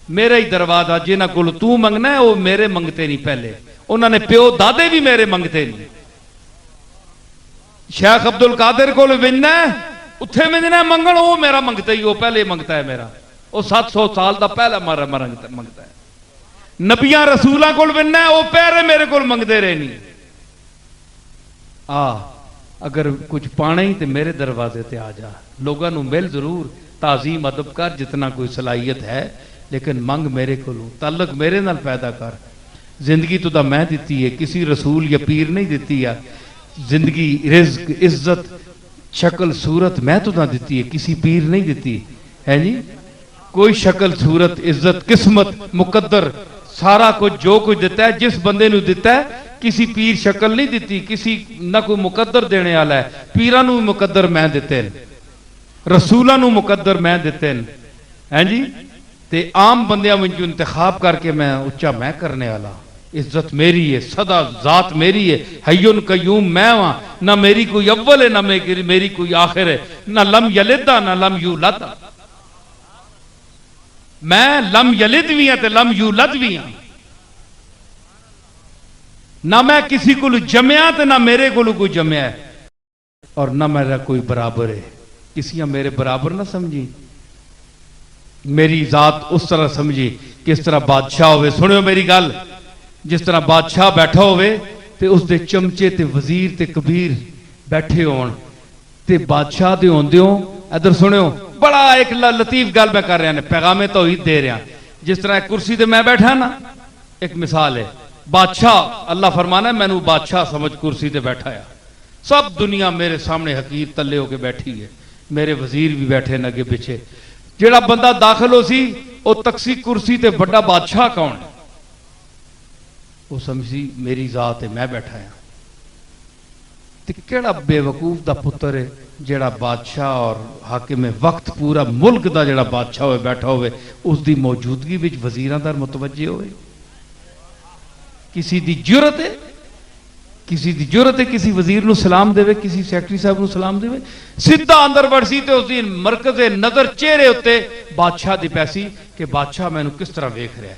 मेरा ही दरवाजा जिन्हां कोल तू मंगना है वो मेरे मंगते नहीं। पहले उन्होंने प्यो दादे भी मेरे मंगते नहीं। शेख अब्दुल कादिर को विनना है, उत्थे मिलना मंगण, वो मेरा मंगता ही, वो पहले मंगता है मेरा, वो 700 साल का पहला मारा मंगता है। नबियां रसूलों को विनना है, वो पैरे मेरे को मंगते रहे नहीं। अगर कुछ पाना ही तो मेरे दरवाजे ते आ जा, लोगों को मिल जरूर, ताजीम अदब कर जितना कोई सलाहियत है, लेकिन मंग मेरे को, ताल्लुक मेरे नाल पैदा कर। जिंदगी तुदा मैं दिती है, किसी रसूल या पीर नहीं दिती है। जिंदगी, रिज़्क, इज्जत, शक्ल सूरत मैं तुदा दिती है, किसी पीर नहीं दिती है जी। कोई शक्ल सूरत, इज्जत, किस्मत, मुकद्दर, सारा कुछ जो कुछ दिता है जिस बंदे नूं दिता है, किसी पीर शक्ल नहीं दिती, किसी ना कोई मुकद्दर देने वाला है। पीरां नूं मुकद्दर मैं दिते, रसूलां नूं मुकद्दर मैं दिते हैं जी। ते आम बंदियां विचों इंतखाब करके मैं उच्चा मैं करने वाला। इज्जत मेरी है, सदा जात मेरी है, हय्युन कय्यूम मैं वहां, ना मेरी कोई अव्वल है ना मेरी कोई आखिर है, ना लम यलिदा ना लम यूलद। मैं लम यलिद भी हां ते लम यूलद भी हां, ना मैं किसी को जमया ते ना मेरे को कोई जमया है, और ना मेरा कोई बराबर है। किसी मेरे बराबर ना समझी, मेरी जात उस तरह समझी किस तरह बादशाह होवे। सुनियो मेरी गल, जिस तरह बादशाह बैठा होवे ते उसके चमचे ते वजीर ते कबीर बैठे होण ते बादशाह दे होंदियों, इधर सुनियो, बड़ा एक लतीफ गल मैं कर रहा, पैगामे तो ही दे रहा। जिस तरह कुर्सी ते मैं बैठा ना, एक मिसाल है, बादशाह अल्लाह फरमाना मैनू बादशाह समझ कुर्सी ते बैठा है, सब दुनिया मेरे सामने हकीर तले होके बैठी है, मेरे वजीर भी बैठे न अगे पिछे। जेड़ा बंदा दाखिल हो सी वो तकसी कुर्सी ते बड़ा बादशाह कौन है, वो समझी मेरी जात है, मैं बैठा है। ते केड़ा बेवकूफ दा पुत्र है जेड़ा बादशाह और हाकिम वक्त पूरा मुल्क दा जेड़ा बादशाह होए बैठा होवे, उसकी मौजूदगी विच वजीरां दा मुतवज्जे होए। किसी दी जुरत है, किसी दी जुरत है किसी वजीर नूं सलाम देवे, किसी सैकटरी साहब नूं सलाम देवे, सीधा अंदर वड़सी ते उसकी मरकज़े नजर चेहरे उत्ते बादशाह दी पैसी कि बादशाह मैनू किस तरह वेख रहा है।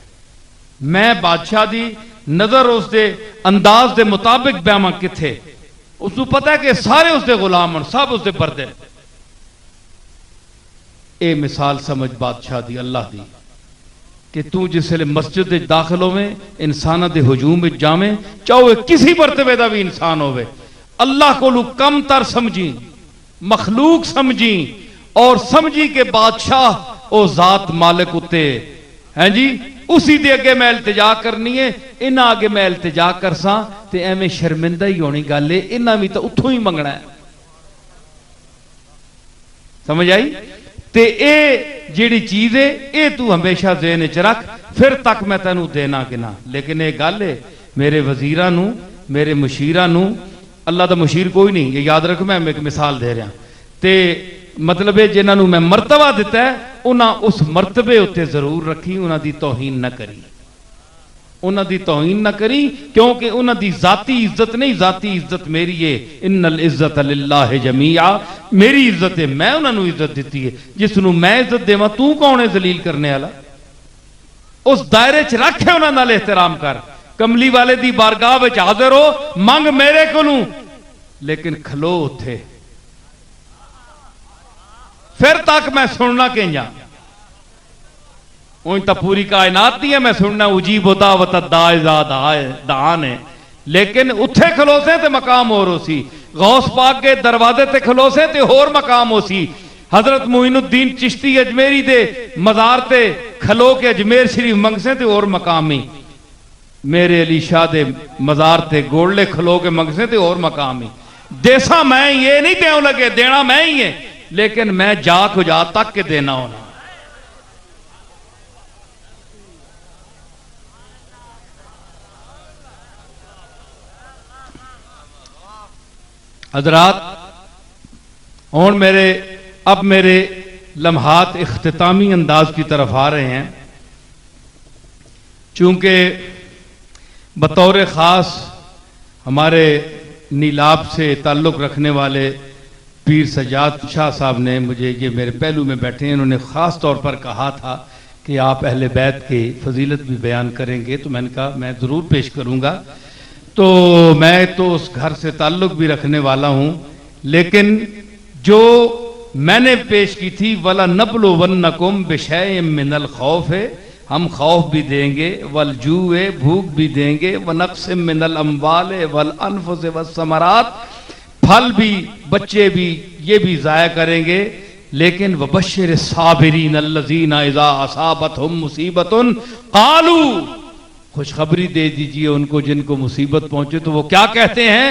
मैं बादशाह दी नजर उसके अंदाज के मुताबिक ब्यावां किथे, उसनूं पता है कि सारे उसके गुलाम हैं, सब उसके बरदे। ए मिसाल समझ बादशाह दी, अल्लाह दी, कि तू जिसले मस्जिद दाखिल होवे, इंसाना दे हुजूम में जावे, चाहे किसी मरतबे का भी इंसान होवे, अल्लाह को कम तर समझी, मखलूक समझी, और समझी के बादशाह ओ जात मालिक उत्ते है जी, उसी दे अगे मैं इल्तिजा करनी है। इन्हां अगे मैं इल्तिजा करसा ते एवें शर्मिंदा ही होनी गल है, इन्हां भी तो उथों ही मंगना है। समझ आई? ते ए जिहड़ी चीज है ये तू हमेशा ज़हन च रख, फिर तक मैं तेनू देना कि ना। लेकिन ये गल है मेरे वजीरां नू, मेरे मुशीरां नू, अल्लाह दा मुशीर कोई नहीं, ये याद रख, मैं एक मिसाल दे रहा। ते मतलब है जिन्होंने मैं मरतबा दिता है, उन्हें उस मरतबे उत्ते जरूर रखी, उन्होंने तौहीन न करी, उन्होंने तौहीन न करी, क्योंकि उन्होंने जाती इज्जत नहीं, जाती इज्जत मेरी है। इन्नल इज्जत लिल्लाह जमीआ, मेरी इज्जत है, मैं उन्होंने इज्जत दी है। जिसनू मैं इज्जत देवां, तू कौन है जलील करने वाला? उस दायरे च रख, उन्होंने एहतराम कर। कमली वाले दी बारगाह विच हाजिर हो, मंग मेरे कोलों, लेकिन खलो उत्थे, फिर तक मैं सुनना कि जा। ऊँ तो पूरी कायनात दी है मैं सुनना उजीब होता वत दान है, लेकिन उत्थे खलोसे ते मकाम और होसी, गौस पाक के दरवाजे ते खलोसे ते होर मकाम होसी। हजरत मोइनुद्दीन चिश्ती अजमेरी दे मजार ते खलो के अजमेर शरीफ मंगसे ते और मकामी, मेरे अली शाह दे मजार ते गोड़ले खलो के मंगसे ते और मकामी। देसा मैं ये नहीं देव लगे, देना मैं ही है, लेकिन मैं जा खुजा तक के देना होना। हजरात और अब मेरे लम्हात इख्तितामी अंदाज की तरफ आ रहे हैं। चूंकि बतौर ख़ास हमारे नीलाब से ताल्लुक़ रखने वाले पीर सजाद शाह साहब ने मुझे, ये मेरे पहलू में बैठे हैं, इन्होंने ख़ास तौर पर कहा था कि आप अहले बैत की फजीलत भी बयान करेंगे, तो मैंने कहा मैं ज़रूर पेश करूँगा। तो मैं तो उस घर से ताल्लुक़ भी रखने वाला हूँ, लेकिन जो मैंने पेश की थी वला नबलो वन्नकुम बिशै मिनल खौफ है, हम खौफ भी देंगे, वल जूए भूख भी देंगे, व नक्स मिनल अम्वाल वल अनफुस व समरात, फल भी बच्चे भी ये भी ज़ाया करेंगे, लेकिन वबश्शिर साबिरीन अल्लज़ीना इज़ा असाबतहुम मुसीबतुन क़ालू, खुशखबरी दे दीजिए उनको जिनको मुसीबत पहुंचे तो वो क्या कहते हैं,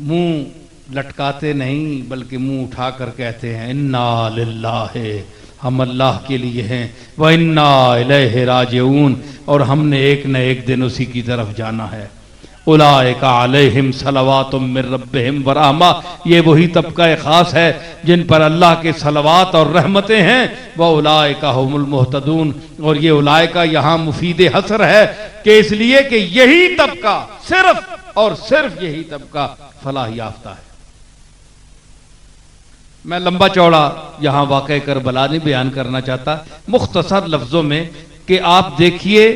मुंह लटकाते नहीं बल्कि मुंह उठाकर कहते हैं इन्ना लिल्लाहि, हम अल्लाह के लिए हैं, व इन्ना इलैहि राजिऊन, और हमने एक न एक दिन उसी की तरफ जाना है। उलाइका अलैहिम सलवातुम मिर रब्बिहिम व रहमा, ये वही तबका खास है जिन पर अल्लाह के सलवात और रहमतें हैं। व उलाइका हुमुल मुहतदून, और ये उलाइका यहाँ मुफीद हसर है कि इसलिए कि यही तबका, सिर्फ और सिर्फ यही तबका फलाह याफ्ता है। मैं लंबा चौड़ा यहाँ वाक़े करबला नहीं बयान करना चाहता, मुख्तसर लफ्जों में कि आप देखिए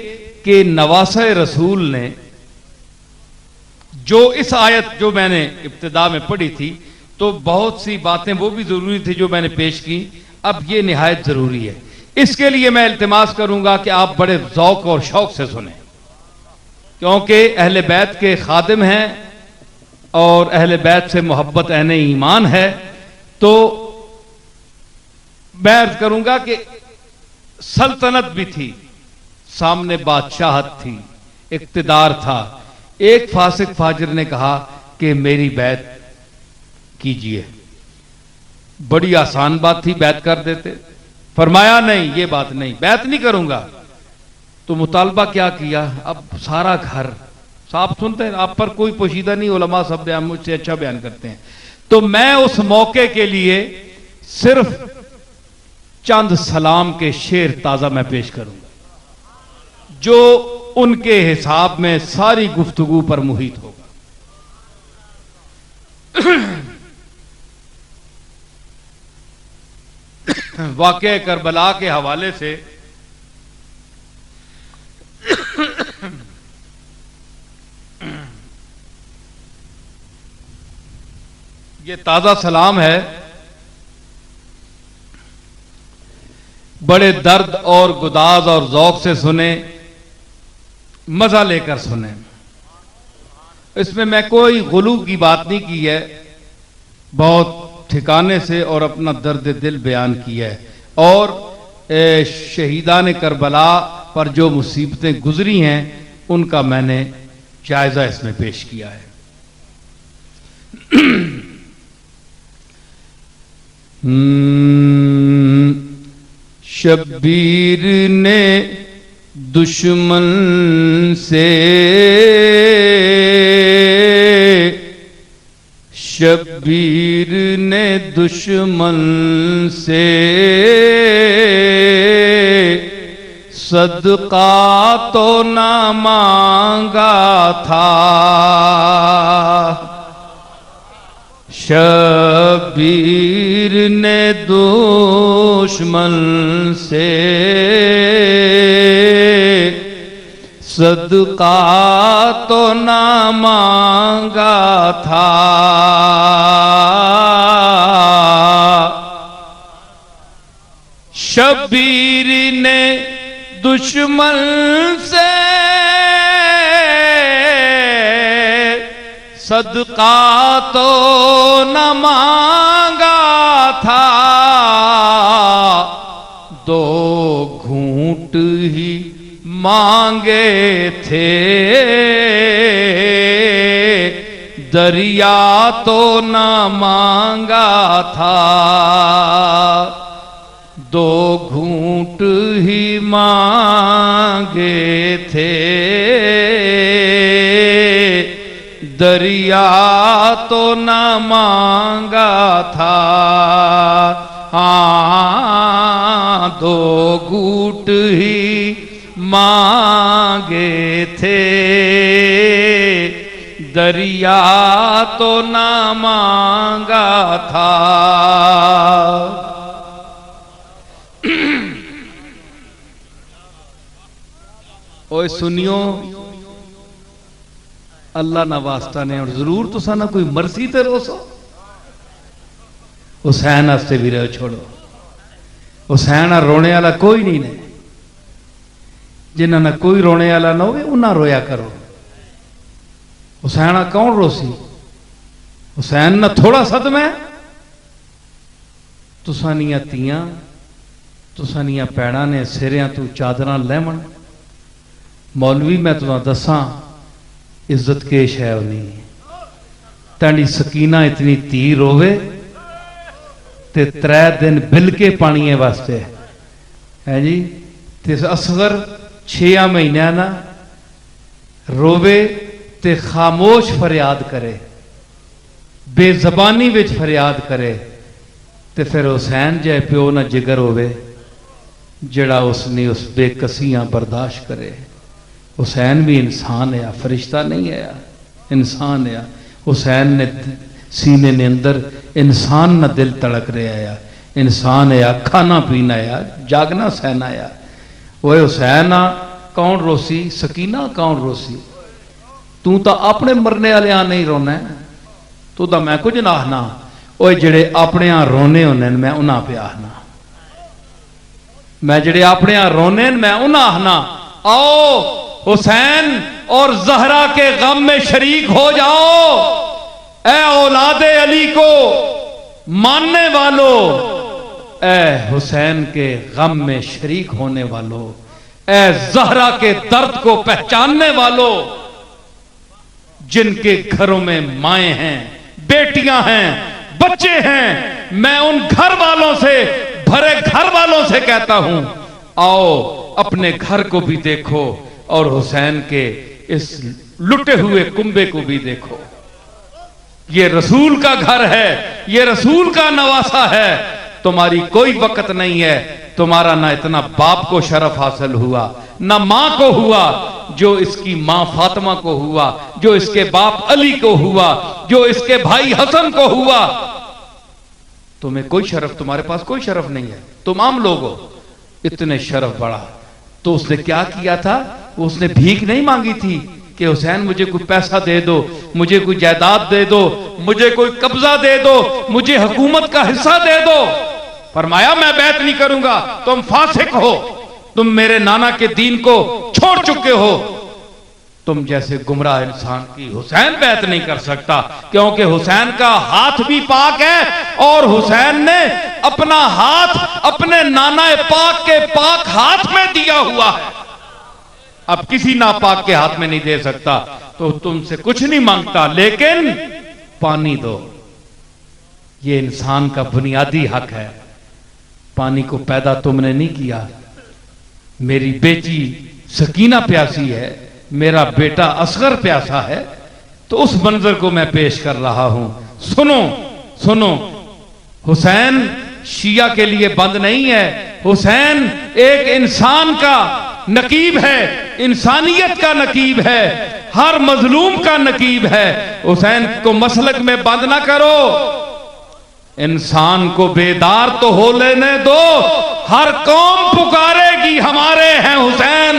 कि नवासे रसूल ने जो इस आयत जो मैंने इब्तिदा में पढ़ी थी, तो बहुत सी बातें वो भी ज़रूरी थी जो मैंने पेश की, अब ये निहायत ज़रूरी है। इसके लिए मैं इल्तिमास करूँगा कि आप बड़े ज़ौक़ और शौक़ से सुने, क्योंकि अहले बैत के खादिम हैं और अहले बैत से मोहब्बत अहने ईमान है। तो मैं अर्ज़ करूँगा कि सल्तनत भी थी, सामने बादशाहत थी, इक़्तिदार था। एक फासिक फाजिर ने कहा कि मेरी बैत कीजिए, बड़ी आसान बात थी, बैत कर देते। फरमाया नहीं, ये बात नहीं, बैत नहीं करूंगा। तो मुतालबा क्या किया, अब सारा घर साफ सुनते हैं, आप पर कोई पोशीदा नहीं, उलमा सब बयान मुझसे अच्छा बयान करते हैं। तो मैं उस मौके के लिए सिर्फ चंद सलाम के शेर ताजा मैं पेश करूंगा जो उनके हिसाब में सारी गुफ्तगू पर मुहित होगा। वाक़या करबला के हवाले से ये ताजा सलाम है, बड़े दर्द और गुदाज और ज़ौक़ से सुने, मजा लेकर सुने। इसमें मैं कोई गुलू की बात नहीं की है, बहुत ठिकाने से और अपना दर्द दिल बयान किया है, और शहीदान करबला पर जो मुसीबतें गुजरी हैं उनका मैंने जायजा इसमें पेश किया है। शब्बीर ने दुश्मन से, शब्बीर ने दुश्मन से सदका तो ना मांगा था, शब्बीर ने दुश्मन से सदका तो ना मांगा था, शब्बीर ने दुश्मन से सदका तो न मांगा था, दो घूंट ही मांगे थे, दरिया तो न मांगा था, दो घूंट ही मांगे थे, दरिया तो न मांगा था। हाँ, दो घूंट ही मांगे थे, दरिया तो न मांगा था। ओए सुनियो, अल्लाह ना वास्ता ने और जरूर तुसा ना कोई मर्जी ते रोसो, हुसैन वास्ते भी रो छोड़ो। हुसैन रोने वाला कोई नहीं ने, जिन्हां ना कोई रोने वाला ना हो उन्हां रोया करो। हुसैन कौन रोसी? हुसैन ना थोड़ा सदमा है। तुसां दियां धीआं, तुसां दियां भैणां ने सिरियां तू चादरां लैमन। मौलवी मैं तुहां दसां इज्जत केश है उन्हीं। ताड़ी सकीना इतनी धी रोवे ते 3 दिन बिल के पानी वास्ते है जी। ते असगर 6 महीनों ना रोवे ते खामोश फरियाद करे, बेजबानी विच फरियाद करे, ते फिर हुसैन जै प्यो ना जिगर होवे जड़ा उसने उस बेकसियां बर्दाश्त करे। हुसैन भी इंसान है, फरिश्ता नहीं है, इंसान है। हुसैन ने सीने ने अंदर इंसान ना दिल तड़क रहा है, इंसान है, खाना पीना है, जागना सहना है। वो हुसैन कौन रोसी? सकीना कौन रोसी? तू तो अपने मरने वाले नहीं रोना है, तू तो मैं कुछ ना आखना। वो जेड़े अपने रोने होने मैं उन्हां पे आखना, मैं जेड़े अपने रोने मैं उन्हां आखना। आओ हुसैन और जहरा के गम में शरीक हो जाओ। ए औलादे अली को मानने वालों, ए हुसैन के गम में शरीक होने वालों, ए जहरा के दर्द को पहचानने वालों, जिनके घरों में माएं हैं, बेटियां हैं, बच्चे हैं, मैं उन घर वालों से, भरे घर वालों से कहता हूं, आओ अपने घर को भी देखो और हुसैन के इस लुटे हुए कुंबे को भी देखो। ये रसूल का घर है, ये रसूल का नवासा है। तुम्हारी कोई वक़्त नहीं है, तुम्हारा ना इतना बाप को शरफ हासिल हुआ, ना मां को हुआ, जो इसकी मां फातिमा को हुआ, जो इसके बाप अली को हुआ, जो इसके भाई हसन को हुआ। तुम्हें कोई शरफ, तुम्हारे पास कोई शरफ नहीं है, तुम आम लोग हो। इतने शरफ बड़ा तो उसने क्या किया था? उसने भीख नहीं मांगी थी कि हुसैन मुझे कोई पैसा दे दो, मुझे कोई जायदाद दे दो, मुझे कोई कब्जा दे दो, मुझे हुकूमत का हिस्सा दे दो। फरमाया मैं बैत नहीं करूंगा, तुम फासिक हो, तुम मेरे नाना के दीन को छोड़ चुके हो, तुम जैसे गुमराह इंसान की हुसैन बैत नहीं कर सकता, क्योंकि हुसैन का हाथ भी पाक है और हुसैन ने अपना हाथ अपने नाना पाक के पाक हाथ में दिया हुआ है। अब किसी नापाक के हाथ में नहीं दे सकता, तो तुमसे कुछ नहीं मांगता, लेकिन पानी दो। ये इंसान का बुनियादी हक है। पानी को पैदा तुमने नहीं किया। मेरी बेटी सकीना प्यासी है, मेरा बेटा असगर प्यासा है, तो उस मंजर को मैं पेश कर रहा हूं। सुनो सुनो, हुसैन शिया के लिए बंद नहीं है, हुसैन एक इंसान का नकीब है, इंसानियत का नकीब है, हर मजलूम का नकीब है। हुसैन को मसलक में बंद ना करो, इंसान को बेदार तो हो लेने दो। हर कौम पुकारेगी हमारे हैं हुसैन।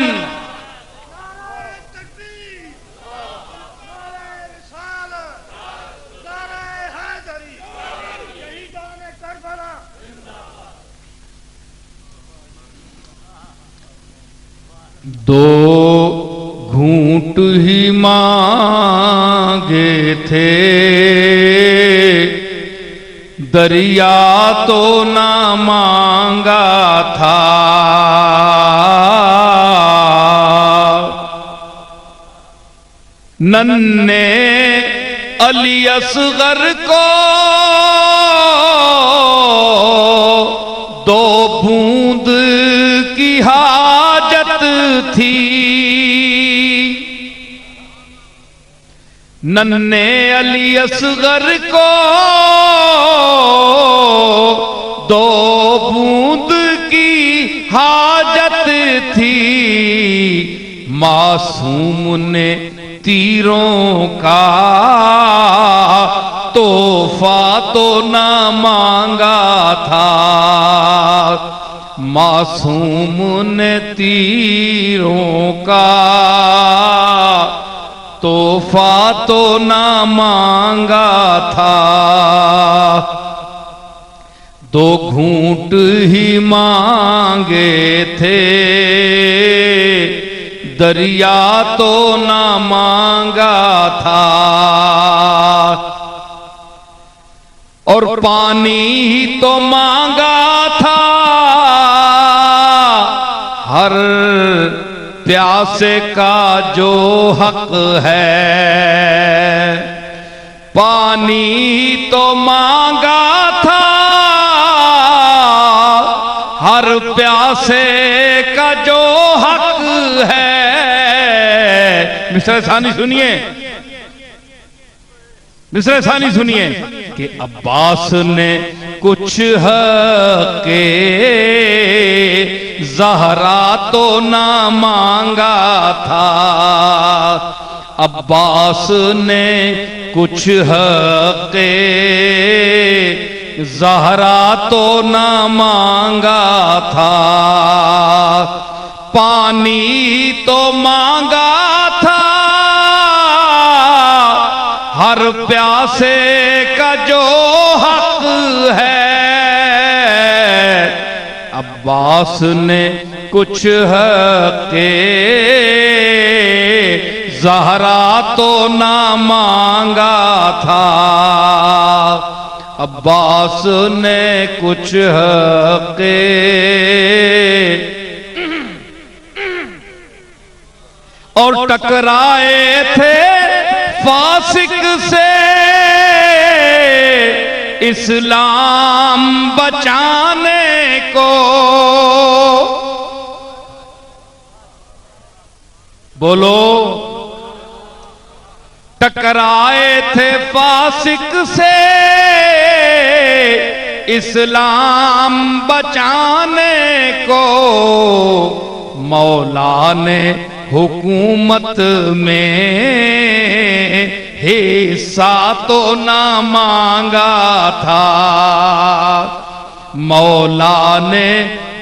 दो घूंट ही मांगे थे, दरिया तो ना मांगा था। नन्हे अली असगर को दो बूंद की हाजत थी। नन्हे अली असगर को दो बूंद की हाजत थी। मासूम ने तीरों का तोहफा तो ना मांगा था। मासूम ने तीरों का तोहफा तो ना मांगा था। दो घूंट ही मांगे थे, दरिया तो ना मांगा था। और पानी ही तो मांगा था, हर प्यासे का जो हक है। पानी तो मांगा था, हर प्यासे का जो हक है। मिस्र सानी सुनिए, मिस्र सानी सुनिए कि अब्बास ने कुछ हक़े ज़हरा तो ना मांगा था। अब्बास ने कुछ हक़े ज़हरा तो ना मांगा था। पानी तो मांगा था, हर प्यासे का जो हक है। अब्बास ने कुछ हक़े ज़हरा तो ना मांगा था। अब्बास ने कुछ हक़े और टकराए थे फासिक से इस्लाम बचाने को। बोलो, टकराए थे फासिक से इस्लाम बचाने को। मौला ने हुकूमत में हिस्सा तो ना मांगा था। मौला ने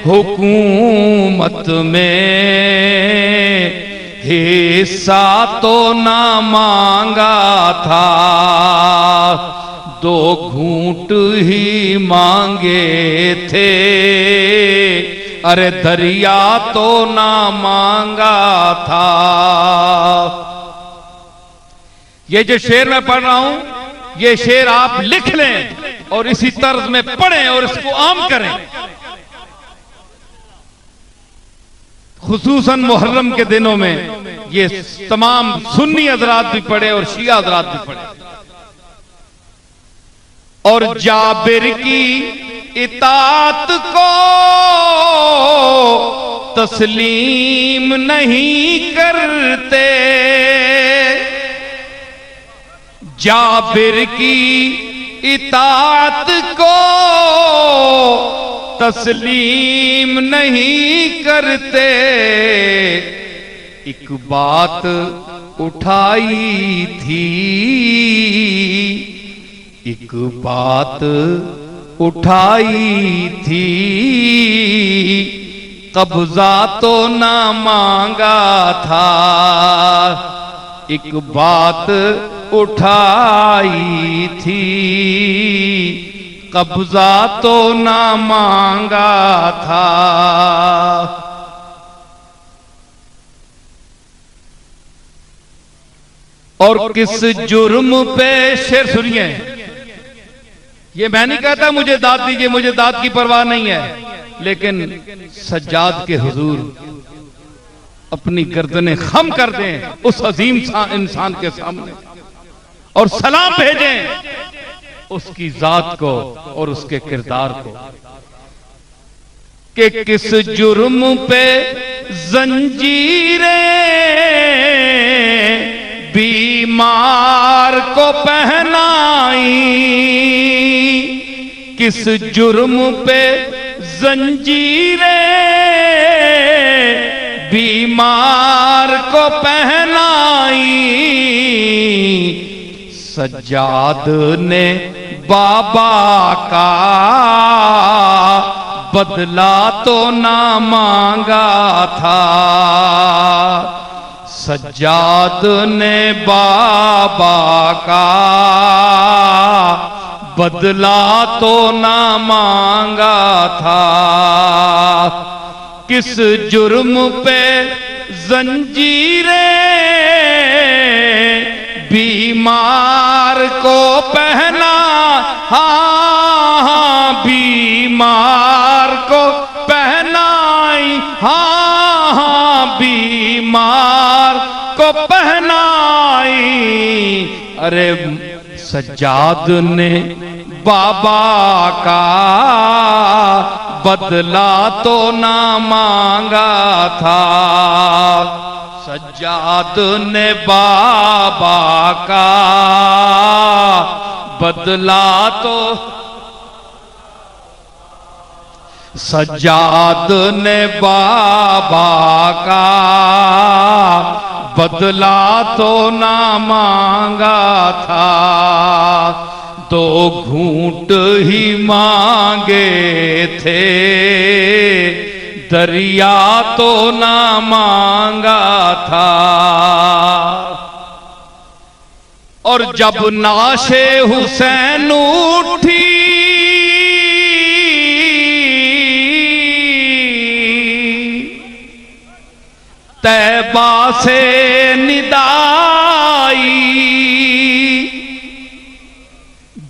हुकूमत में हिस्सा तो ना मांगा था। दो घूंट ही मांगे थे, अरे दरिया तो ना मांगा था। ये जो शेर मैं पढ़ रहा हूं, ये शेर आप लिख लें और इसी तर्ज में पढ़ें और इसको आम करें। खुसूसन मुहर्रम के दिनों में ये तमाम सुन्नी हजरात भी पढ़े और शिया हजरात भी पढ़े। और जाबिर की इताअत को तस्लीम नहीं करते। जाबिर की इताअत को तस्लीम नहीं करते। एक बात उठाई थी, एक बात उठाई थी, कब्जा तो ना मांगा था। एक बात उठाई थी, कब्जा तो ना मांगा था। और किस जुर्म पे, शेर सुनिए, ये मैं नहीं कहता मुझे दाद दीजिए, मुझे दाद की परवाह नहीं है, लेकिन सज्जाद के हुजूर अपनी गर्दनें खम कर दें उस अजीम इंसान के सामने और सलाम भेजें उसकी जात को और उसके किरदार को कि किस जुर्म पे जंजीरें बीमार को पहनाई, किस जुर्म पे जंजीरें बीमार को पहनाई, सज्जाद ने बाबा का बदला तो ना मांगा था, सज्जाद ने बाबा का बदला तो ना मांगा था, किस जुर्म पे जंजीरें बीमार को पहना, हाँ बीमार को पहनाई, हाँ बीमार को पहनाई, अरे सज्जाद ने बाबा का बदला तो ना मांगा था, सज्जाद ने बाबा का बदला तो, सज्जाद ने बाबा का बदला तो ना मांगा था, दो घूंट ही मांगे थे, दरिया तो ना मांगा था, और जब नाशे हुसैन उठी तैबा से निदाई,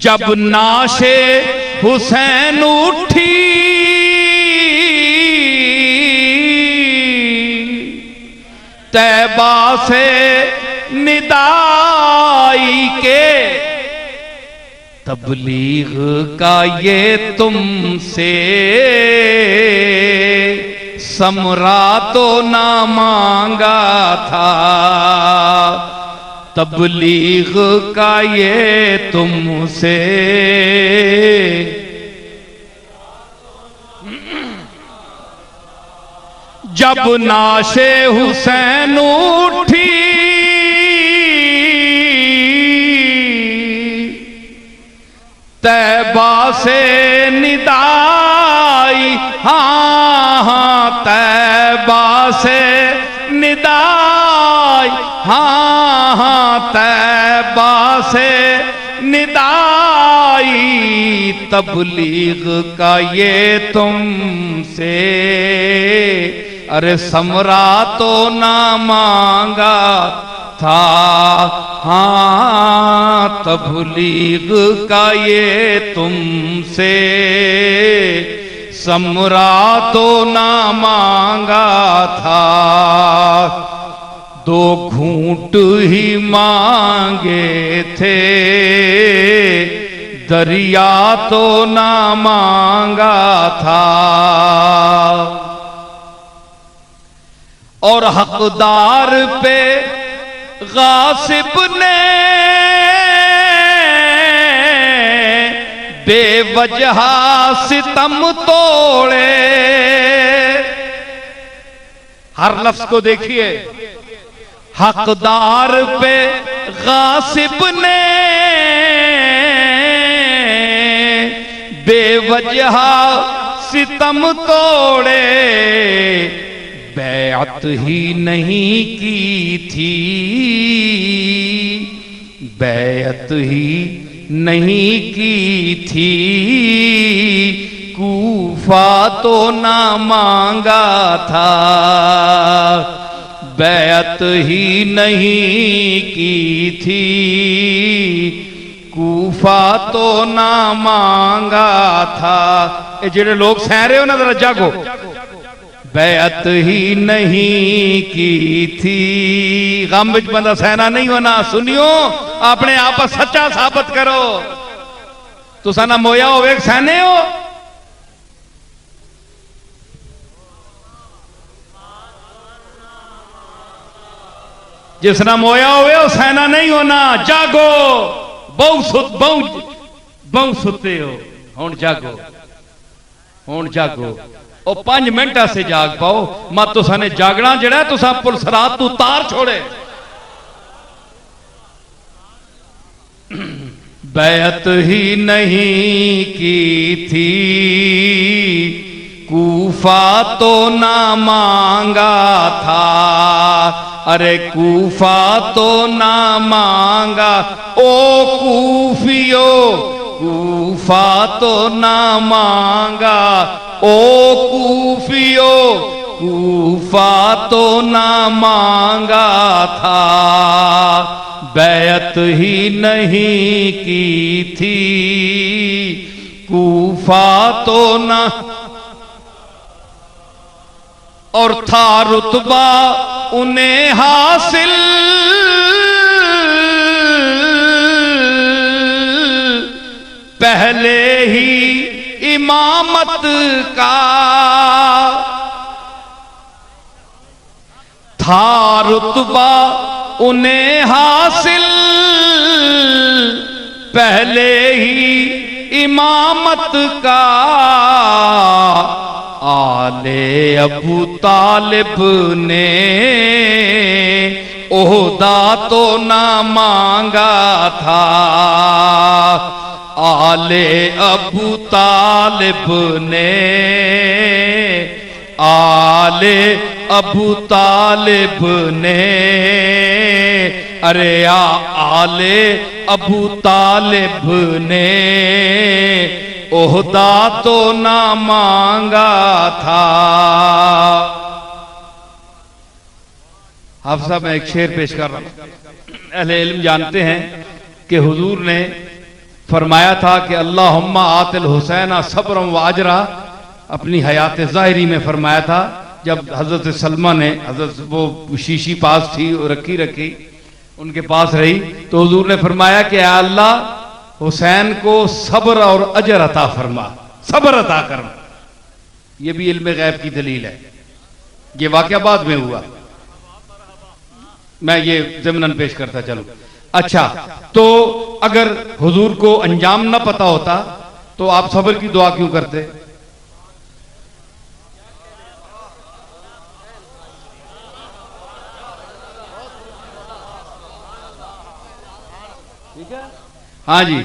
जब नाशे हुसैन उठी तैबा से निदाई के, तबलीग का ये तुमसे समरा तो ना मांगा था, तबलीग का ये तुमसे जब नाशे हुसैन उठी तैबा से निदाई, हाँ हाँ तैबा से निदाई, हाँ हाँ तैबा से निदाई, तबलीग का ये तुमसे अरे समरा तो ना मांगा था, हाँ तबलीग का ये तुमसे समरा तो ना मांगा था, दो घूंट ही मांगे थे, दरिया तो ना मांगा था, और हकदार पे गासिब ने बेवजह सितम तोड़े, हर लफ्ज को देखिए, हकदार पे गासिब ने बेवजह सितम तोड़े, बैअत ही नहीं की थी, बैअत ही नहीं की थी, कूफा तो ना मांगा था, बैत ही नहीं की थी, कूफा तो ना मांगा था। ये जेड़े लोग सह रहे हो ना जरा जागो, बैत ही नहीं की थी। गम विच बंदा सहना नहीं होना। सुनियो अपने आप सच्चा साबित करो। तुसा ना मोया होवे सहने हो। जिसना मोया होवे वो सहना नहीं होना। जागो, बहु सुते हो, हुण जागो, हुण जागो। ओ 5 मिनट से जाग पाओ। मत तुसा ने जागना जड़ा तुसा पुलिस रात तू तार छोड़े। बैत ही नहीं की थी, कूफा तो ना मांगा था। अरे कूफा तो ना मांगा, ओ कूफियो कूफा तो ना मांगा, ओ कूफियो कूफा तो ना मांगा था। बैत ही नहीं की थी, कूफा तो ना, और था रुतबा उन्हें हासिल, पहले ही इमामत का। था रुतबा उन्हें हासिल, पहले ही इमामत का। आले अबू तालिब ने ओहदा तो ना मांगा था। आले अबू तालिब ने, आले अबू तालिब ने, अरे आले अबू तालिब ने ओहदा तो ना मांगा था। हाफिज़ साहब मैं एक शेर पेश कर रहा हूं। अहले इल्म जानते हैं कि हुजूर ने फरमाया था कि अल्लाहुम्मा आतिल हुसैन सब्रम व अजरा। अपनी हयात ज़ाहिरी में फरमाया था। जब हजरत सलमा ने, हजरत वो शीशी पास थी रखी उनके पास रही, तो हुजूर ने फरमाया कि अल्लाह हुसैन को सब्र और अजर अता फरमा, सब्र अता करना। यह भी इल्म गैब की दलील है। यह वाकया बाद में हुआ, मैं ये ज़िम्नन पेश करता चलूं। अच्छा, तो अगर हुजूर को अंजाम ना पता होता तो आप सब्र की दुआ क्यों करते? ठीक है, हाँ जी।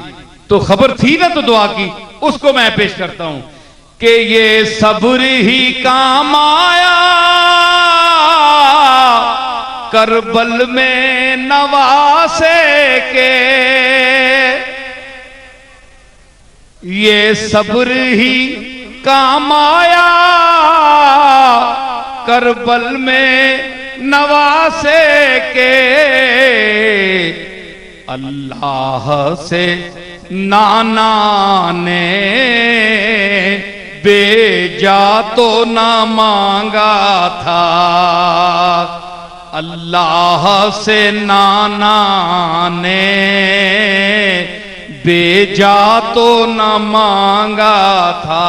तो खबर थी ना तो दुआ की, उसको मैं पेश करता हूं कि ये सब्र ही काम आया करबल में नवासे के। ये सब्र ही काम आया करबल में नवासे के। अल्लाह से नाना ने बेजा तो ना मांगा था। अल्लाह से नाना ने बेजा तो ना मांगा था।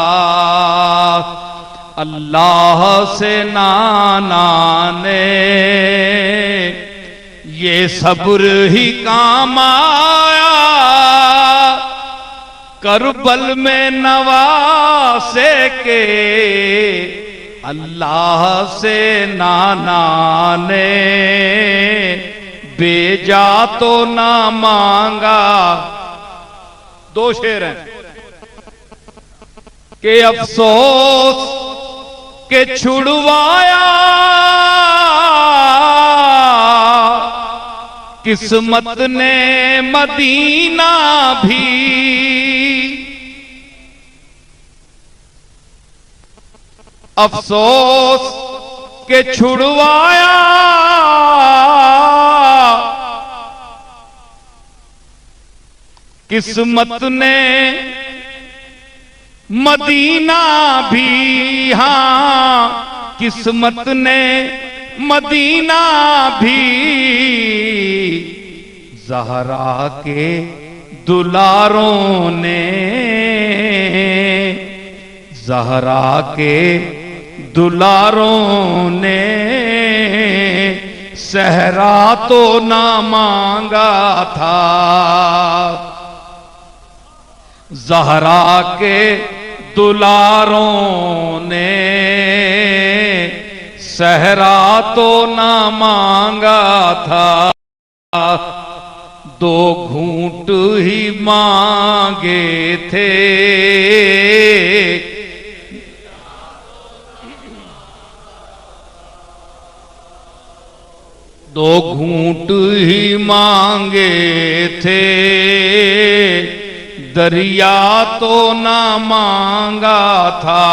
अल्लाह से नाना ने ये सब्र ही काम आया करबल में नवासे के। अल्लाह से नाना ने बेजा तो ना मांगा। दो शेर हैं कि अफसोस के छुड़वाया किस्मत ने मदीना भी। अफसोस के छुड़वाया किस्मत ने मदीना भी, हाँ किस्मत ने मदीना भी ज़हरा के दुलारों ने, ज़हरा के दुलारों ने सहरा तो ना मांगा था। ज़हरा के दुलारों ने सहरा तो ना मांगा था। दो घूंट ही मांगे थे, दो घूंट ही मांगे थे, दरिया तो ना मांगा था।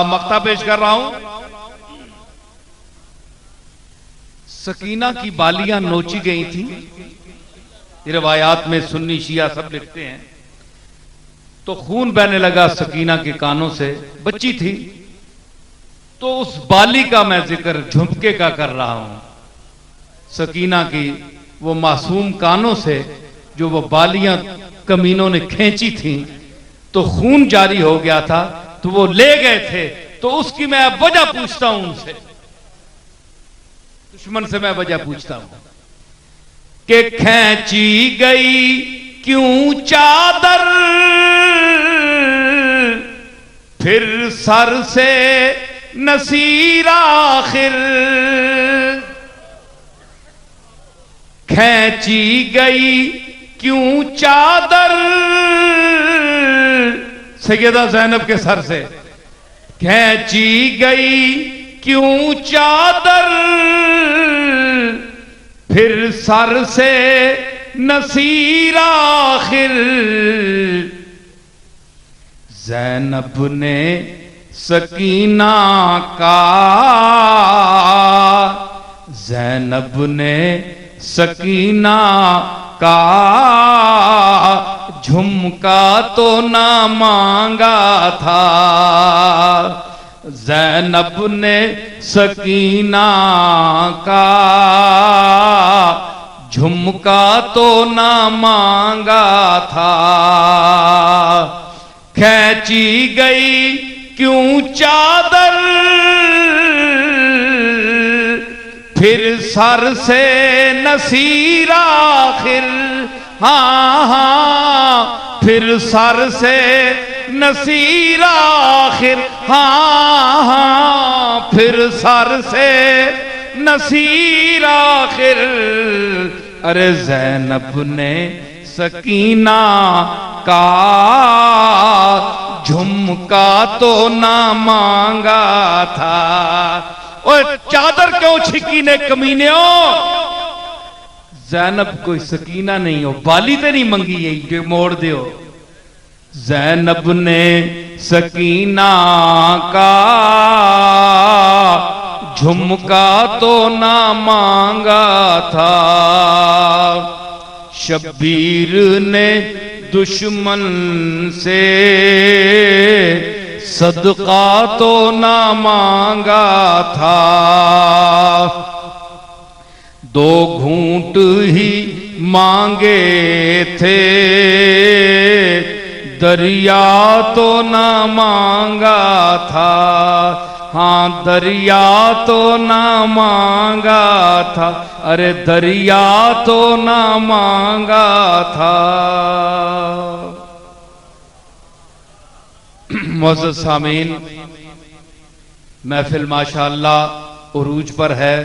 मक्ता पेश कर रहा हूं। सकीना की बालियां नोची गई थी, रिवायात में सुन्नी शिया सब लिखते हैं। तो खून बहने लगा सकीना के कानों से, बच्ची थी। तो उस बाली का मैं जिक्र झुमके का कर रहा हूं। सकीना की वो मासूम कानों से जो वो बालियां कमीनों ने खींची थी, तो खून जारी हो गया था, तो वो ले गए थे। तो उसकी मैं अब वजह पूछता हूं उनसे, दुश्मन से मैं वजह पूछता हूं कि खींची गई क्यों चादर, फिर सर से नसीर आखिर। खींची गई क्यों चादर सैयदा ज़ैनब के सर से, खींची गई क्यों चादर, फिर सर से नसीर आखिर। ज़ैनब ने सकीना का, ज़ैनब ने सकीना का झुमका तो ना मांगा था। ज़ैनब ने सकीना का झुमका तो ना मांगा था। खींची गई क्यों चादर, फिर सर से नसीर आखिर। हाँ हाँ, फिर सर से नसीर आखिर। हाँ हाँ, फिर सर से नसीर आखिर। अरे ज़ैनब ने सकीना का झुमका तो ना मांगा था। ओए चादर क्यों छिकी ने कमीने? ज़ैनब कोई सकीना नहीं हो, बाली तो नहीं मंगी यही जो मोड़ दियो। ज़ैनब ने सकीना का झुमका तो ना मांगा था। शब्बीर ने दुश्मन से सदका तो ना मांगा था। दो घूंट ही मांगे थे, दरिया तो ना मांगा था। हाँ, दरिया तो ना मांगा था। अरे दरिया तो ना मांगा था। मुअज़्ज़ज़ सामीन, महफिल माशाअल्लाह उरूज पर है।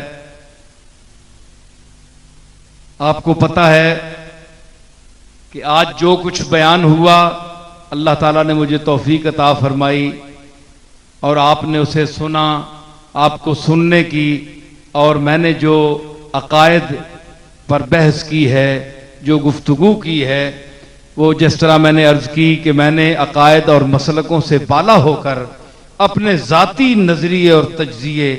आपको पता है कि आज जो कुछ बयान हुआ, अल्लाह ताला ने मुझे तौफीक अता फरमाई और आपने उसे सुना, आपको सुनने की, और मैंने जो अकायद पर बहस की है, जो गुफ्तगू की है, वो जिस तरह मैंने अर्ज की कि मैंने अकायद और मसलकों से बाला होकर अपने ज़ाती नज़रिए और तज्ज़िये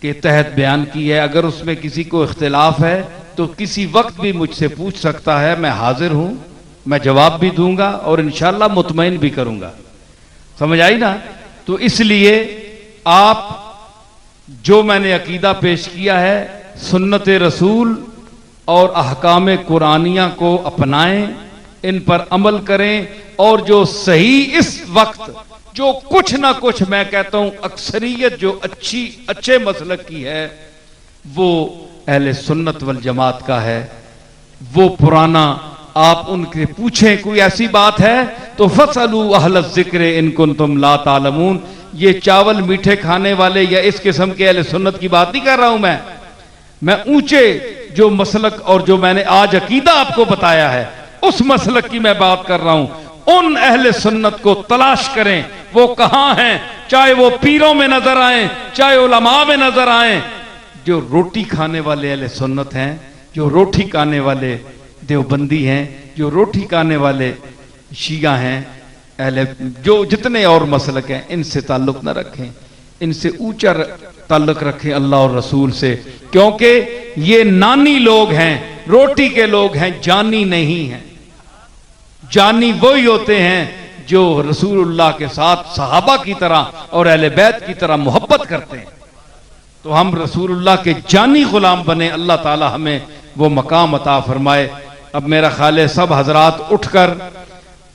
के तहत बयान की है। अगर उसमें किसी को इख्तिलाफ है तो किसी वक्त भी मुझसे पूछ सकता है, मैं हाजिर हूँ। मैं जवाब भी दूंगा और इंशाअल्लाह मुतमईन भी करूंगा। समझ आई ना? तो इसलिए आप जो मैंने अकीदा पेश किया है, सुन्नत रसूल और अहकाम कुरानिया को अपनाएं, इन पर अमल करें, और जो सही इस वक्त जो कुछ ना कुछ मैं कहता हूं अक्सरियत जो अच्छे मसलक की है वो अहले सुन्नत वल जमात का है। वो पुराना आप उनके पूछें कोई ऐसी बात है तो फसलू अहल ज़िक्र इन कुंतुम ला तालमून। ये चावल मीठे खाने वाले या इस किस्म के अहले सुन्नत की बात नहीं कर रहा हूं मैं ऊंचे जो मसलक और जो मैंने आज अकीदा आपको बताया है उस मसलक की मैं बात कर रहा हूं। उन अहले सुन्नत को तलाश करें, वो कहां हैं, चाहे वो पीरों में नजर आए, चाहे उलमा में नजर आए। जो रोटी खाने वाले अहले सुन्नत हैं, जो रोटी खाने वाले देवबंदी हैं, जो रोटी खाने वाले शिया हैं, अहले जो जितने और मसलक हैं, इनसे ताल्लुक न रखें, इनसे ऊंचा ताल्लुक रखें अल्लाह और रसूल से, क्योंकि ये नानी लोग हैं, रोटी के लोग हैं, जानी नहीं हैं। जानी वही होते हैं जो रसूलुल्लाह के साथ सहाबा की तरह और अहले बैत की तरह मोहब्बत करते हैं। तो हम रसूलुल्लाह के जानी गुलाम बने, अल्लाह ताला हमें वो मकाम अता फरमाए। अब मेरा ख्याल है सब हजरात उठकर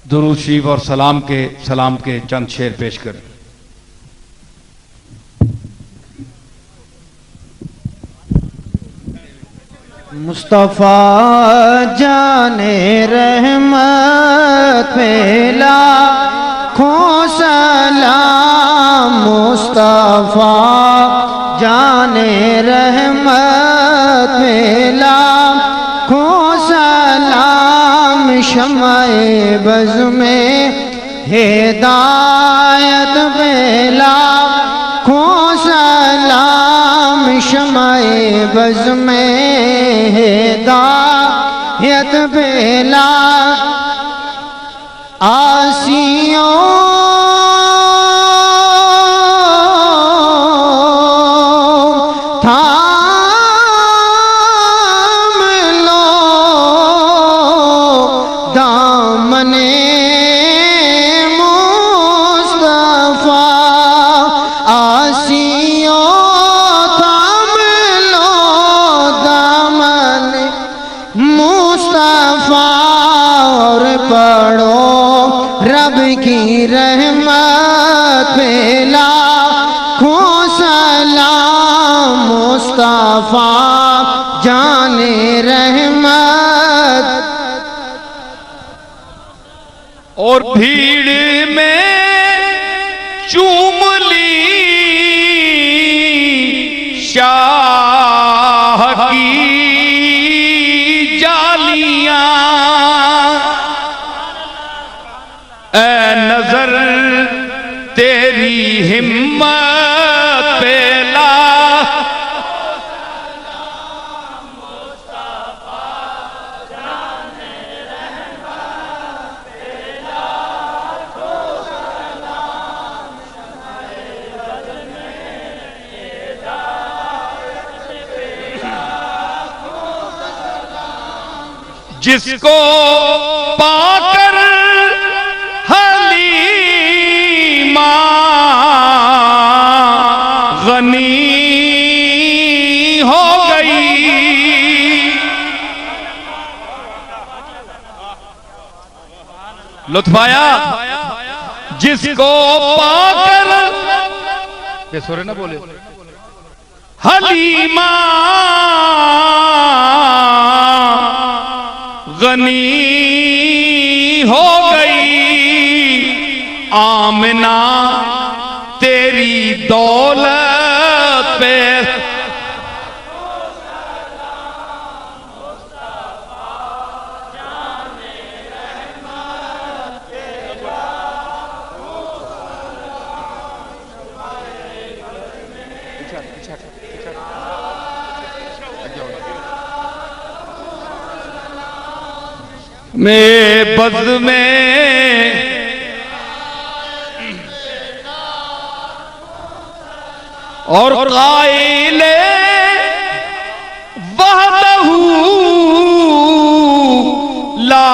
दुरूद शरीफ और सलाम के चंद शेर पेश करें। मुस्तफ़ा जाने रहमत पे लाखों सलाम, मुस्तफ़ा जाने रहमत पे लाखों सलाम, शमाए बज़ में हिदायत पे लाखों सलाम, शमाए बज़ में हिदायत पे लाख आसियों थाम लो दामने मुस्तफ़ा, आसियों थाम लो दामने मुस्तफ़ा, और पढ़ो रब की रहमत पे लाखों सलाम, मुस्तफ़ा जाने रहमत। और भीड़ में चूम ली शाह की जालियां, ऐ नजर तेरी हिम्मत पे ला, जिसको पाकर हलीमा गनी हो गई, लुत्फ आया? जिसको पाकर बेसुरे ना बोले, हलीमा गनी हो गई, आमिना तेरी दौलत पे में बज़ में और क़ाइले वहदहू ला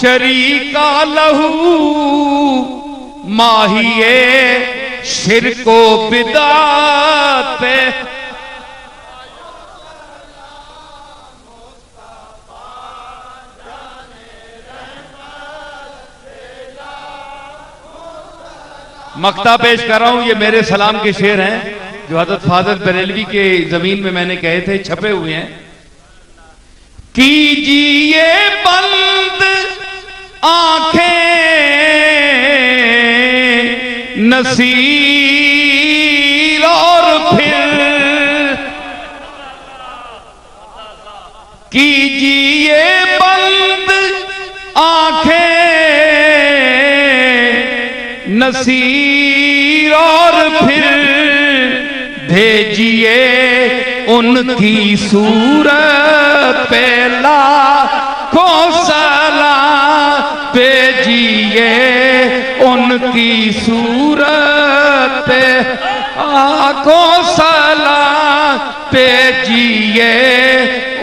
शरीका लहू माहिए शिरको बिदात पे मक्ता पेश कर रहा हूं। ये मेरे सलाम के शेर हैं जो हजरत फादर बरेलवी के जमीन में मैंने कहे थे, छपे हुए हैं। कीजिए बंद आंखें नसीर और फिर कीजिए बंद आंखें नसीर और फिर भेजिए उनकी सूरत पे लाखों सलाम, भेजिए उनकी सूरत पे लाखों सलाम, भेजिए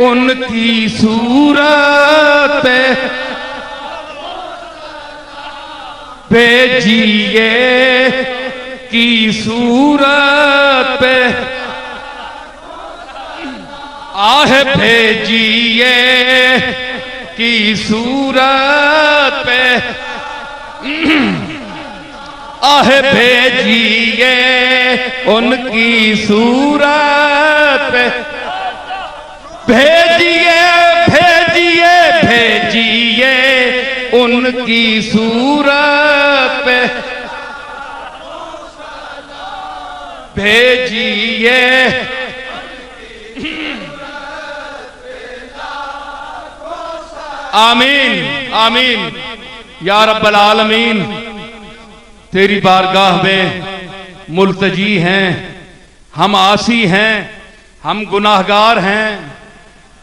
उनकी सूरत पे भेजिए की सूरत पे आह, भेजिए की सूरत पे आह, भेजिए उनकी सूरत पे भेजिए भेजिए भेजिए उनकी सूरत पे भेजिए आमीन आमीन या रब्बल आलमीन। तेरी बारगाह में मुल्तजी हैं, हम आसी हैं, हम गुनाहगार हैं,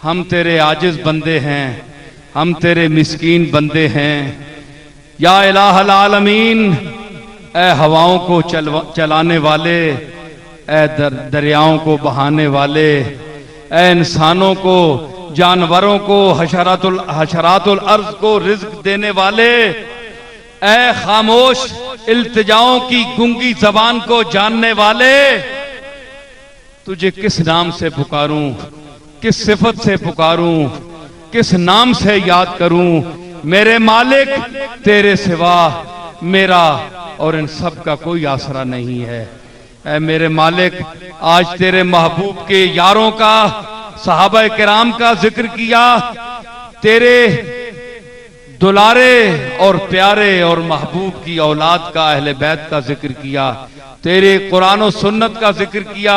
हम तेरे आजिज बंदे हैं, हम तेरे मिस्कीन बंदे हैं। या इलाहल आलमीन, ए हवाओं को चलाने वाले, ए दरियाओं को बहाने वाले, ए इंसानों को, जानवरों को, हशरातुल अर्ज को रिज्क देने वाले, ए खामोश इल्तिजाओं की गूंगी जबान को जानने वाले, तुझे किस नाम से पुकारूं, किस सिफत से पुकारूं, किस नाम से याद करूं। मेरे मालिक तेरे सिवा मेरा और इन सब का कोई आसरा नहीं है। ऐ मेरे मालिक, आज तेरे महबूब के यारों का, सहाबा किराम का जिक्र किया, तेरे दुलारे और प्यारे और महबूब की औलाद का, अहले बैत का जिक्र किया, तेरे कुरान और सुन्नत का जिक्र किया,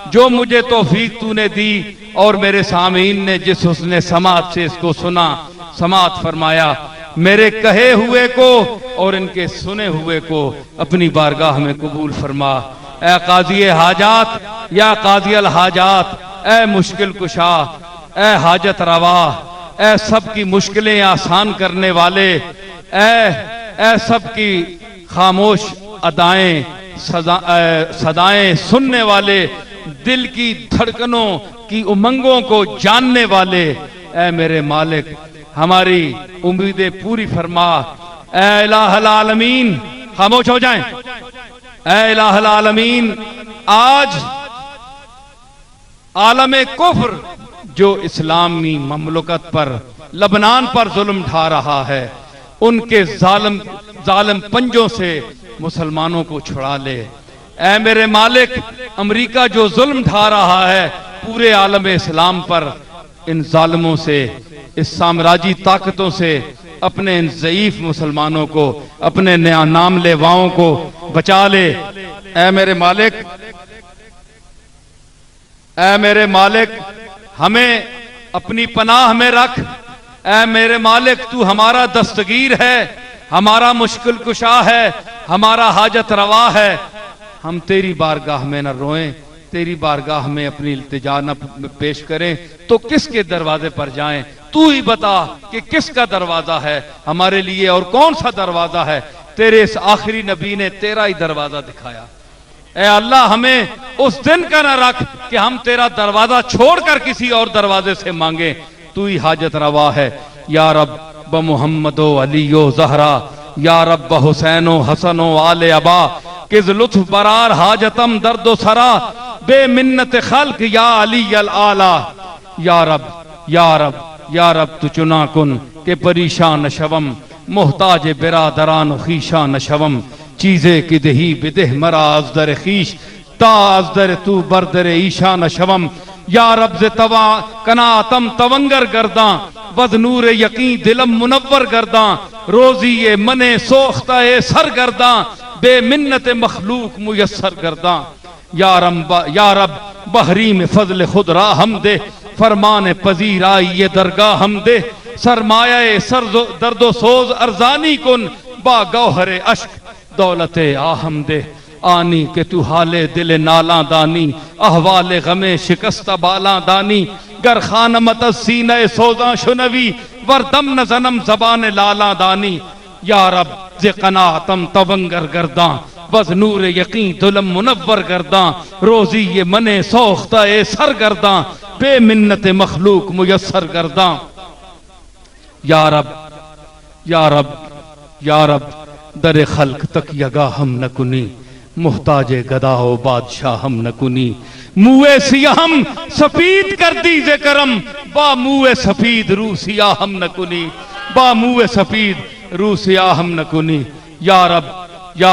जो मुझे तौफीक तूने दी और मेरे सामीन ने जिस हुस्ने समात से इसको सुना, समात फरमाया। मेरे कहे हुए को और इनके सुने हुए को अपनी बारगाह में कबूल फरमा। ए काजी हाजात, या काजी अल हाजात, ए मुश्किल कुशा, ए हाजत रवा, ए सब की मुश्किलें आसान करने वाले, ए सब की खामोश अदाएं सदाएं सुनने वाले, दिल की धड़कनों की उमंगों को जानने वाले, ए मेरे मालिक हमारी उम्मीदें पूरी फरमा। ए इलाहल आलमीन, खामोश हो जाएं। ए इलाहल आलमीन, आज आलमे कुफ्र जो इस्लामी ममलकत पर, लबनान पर जुल्म ढा रहा है, उनके जालिम पंजों से मुसलमानों को छुड़ा ले। ऐ मेरे मालिक, अमेरिका जो जुल्म ढा रहा है पूरे आलम इस्लाम पर, इन जालिमों से, इस साम्राज्य ताकतों से अपने इन ज़ईफ मुसलमानों को, अपने नया नाम लेवाओं को बचा ले। ऐ मेरे मालिक, ऐ मेरे मालिक, हमें अपनी पनाह में रख। ऐ मेरे मालिक, तू हमारा दस्तगीर है, हमारा मुश्किल कुशा है, हमारा हाजत रवा है। हम तेरी बारगाह में न रोएं, तेरी बारगाह में अपनी इल्तिजा न पेश करें तो किसके दरवाजे पर जाएं? तू ही बता कि किसका दरवाजा है हमारे लिए और कौन सा दरवाजा है। तेरे इस आखिरी नबी ने तेरा ही दरवाजा दिखाया। ऐ अल्लाह, हमें उस दिन का न रख कि हम तेरा दरवाजा छोड़कर किसी और दरवाजे से मांगे। तू ही हाजत रवा है। या रब, ब मोहम्मदो अलियो जहरा या रब ब हुसैनो हसनो आले अबा किस लुत्फ बरार हाजतम दर्दो सरा बे मिन्नत खल्क या अली अल आला या रब या रब या रब तु चुना कुन के परेशान शवम मोहताज बिरादरान खीशा नशवम चीज़े की दही बिदेह मरा अजदर खीश ता अजदर तू बरदर ईशा नशवम या रब से तवा कनातम तवंगर गर्दा बद नूर यकीन दिलम मुनव्वर गर्दा रोजी ये मने सोख्ता ए सर गर्दा बे मिन्नत मखलूक मुयस्सर गर्दा या रब बहरी में फजल खुद रा हम दे फरमान पजीर आई ये दरगाह हम दे सरमाया सर दर्दो सोज अरजानी कुन बा गौहरे अश्क दौलते आहम दे आनी के तू हाले दिल नाला दानी अहवाले गमे शिकस्ता बाला दानी गर खान मत सीने सोजा शुनवी वरदम न जन्म जबान लाला दानी या रब जे कनातम तवंगर गर्दा बस नूर यकीन दुलम मुनव्वर गर्दा रोजी ये मने सोख्ता ए सर गर्दा बे मिन्नत मखलूक मुयस्सर गर्दा या रब या रब या रब दर खल्क तक यगा हम न कुनी मुहताजे गदाओ बादशाह हम न कुनी मुए सियाहम सफीद कर दीजे करम बा मुए सफीद रूसिया हम न कुनी बा मुए सफीद रूसिया हम न कुनी या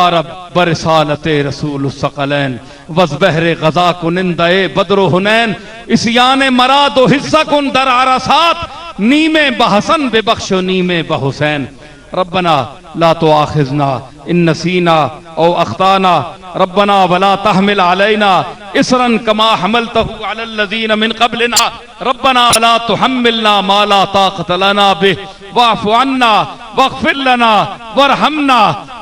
रब बरसालते रसूल सकलैन वज बहरे गजा कुनिंदे बदरो हुनैन इसियाने मरादो हिस्सा कुन दर आरासात नीमे बहसन बेबख्शो नीमे बहुसैन रब्बना ला तो आखिजना इन नसीना औ अख्ताना रब्बना वला तहमिल अलैना इसरन कमा हमलतहु अलल लज़ीना मिन क़ब्लिना रब्बना वला तुहम्मिलना मा ला ताक़त लना बिह वाफ़ु अन्ना वग़फ़िर लना वरहमना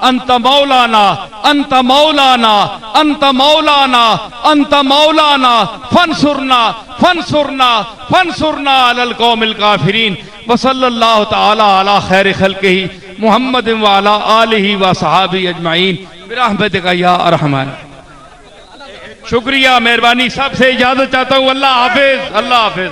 अंत मौलाना अंत मौलाना अंत मौलाना अंत मौलाना फंसुरना फंसुरना फंसुरना अलल कौमिल काफिरीन व सल्लल्लाहु तआला अला खैर खल्क़िही मुहम्मद व अला आलिही व सहाबी अजमाइन बिरहमतिका या अरहमान। शुक्रिया मेहरबानी, सबसे इजाजत चाहता हूँ। अल्लाह हाफिज, अल्लाह हाफिज।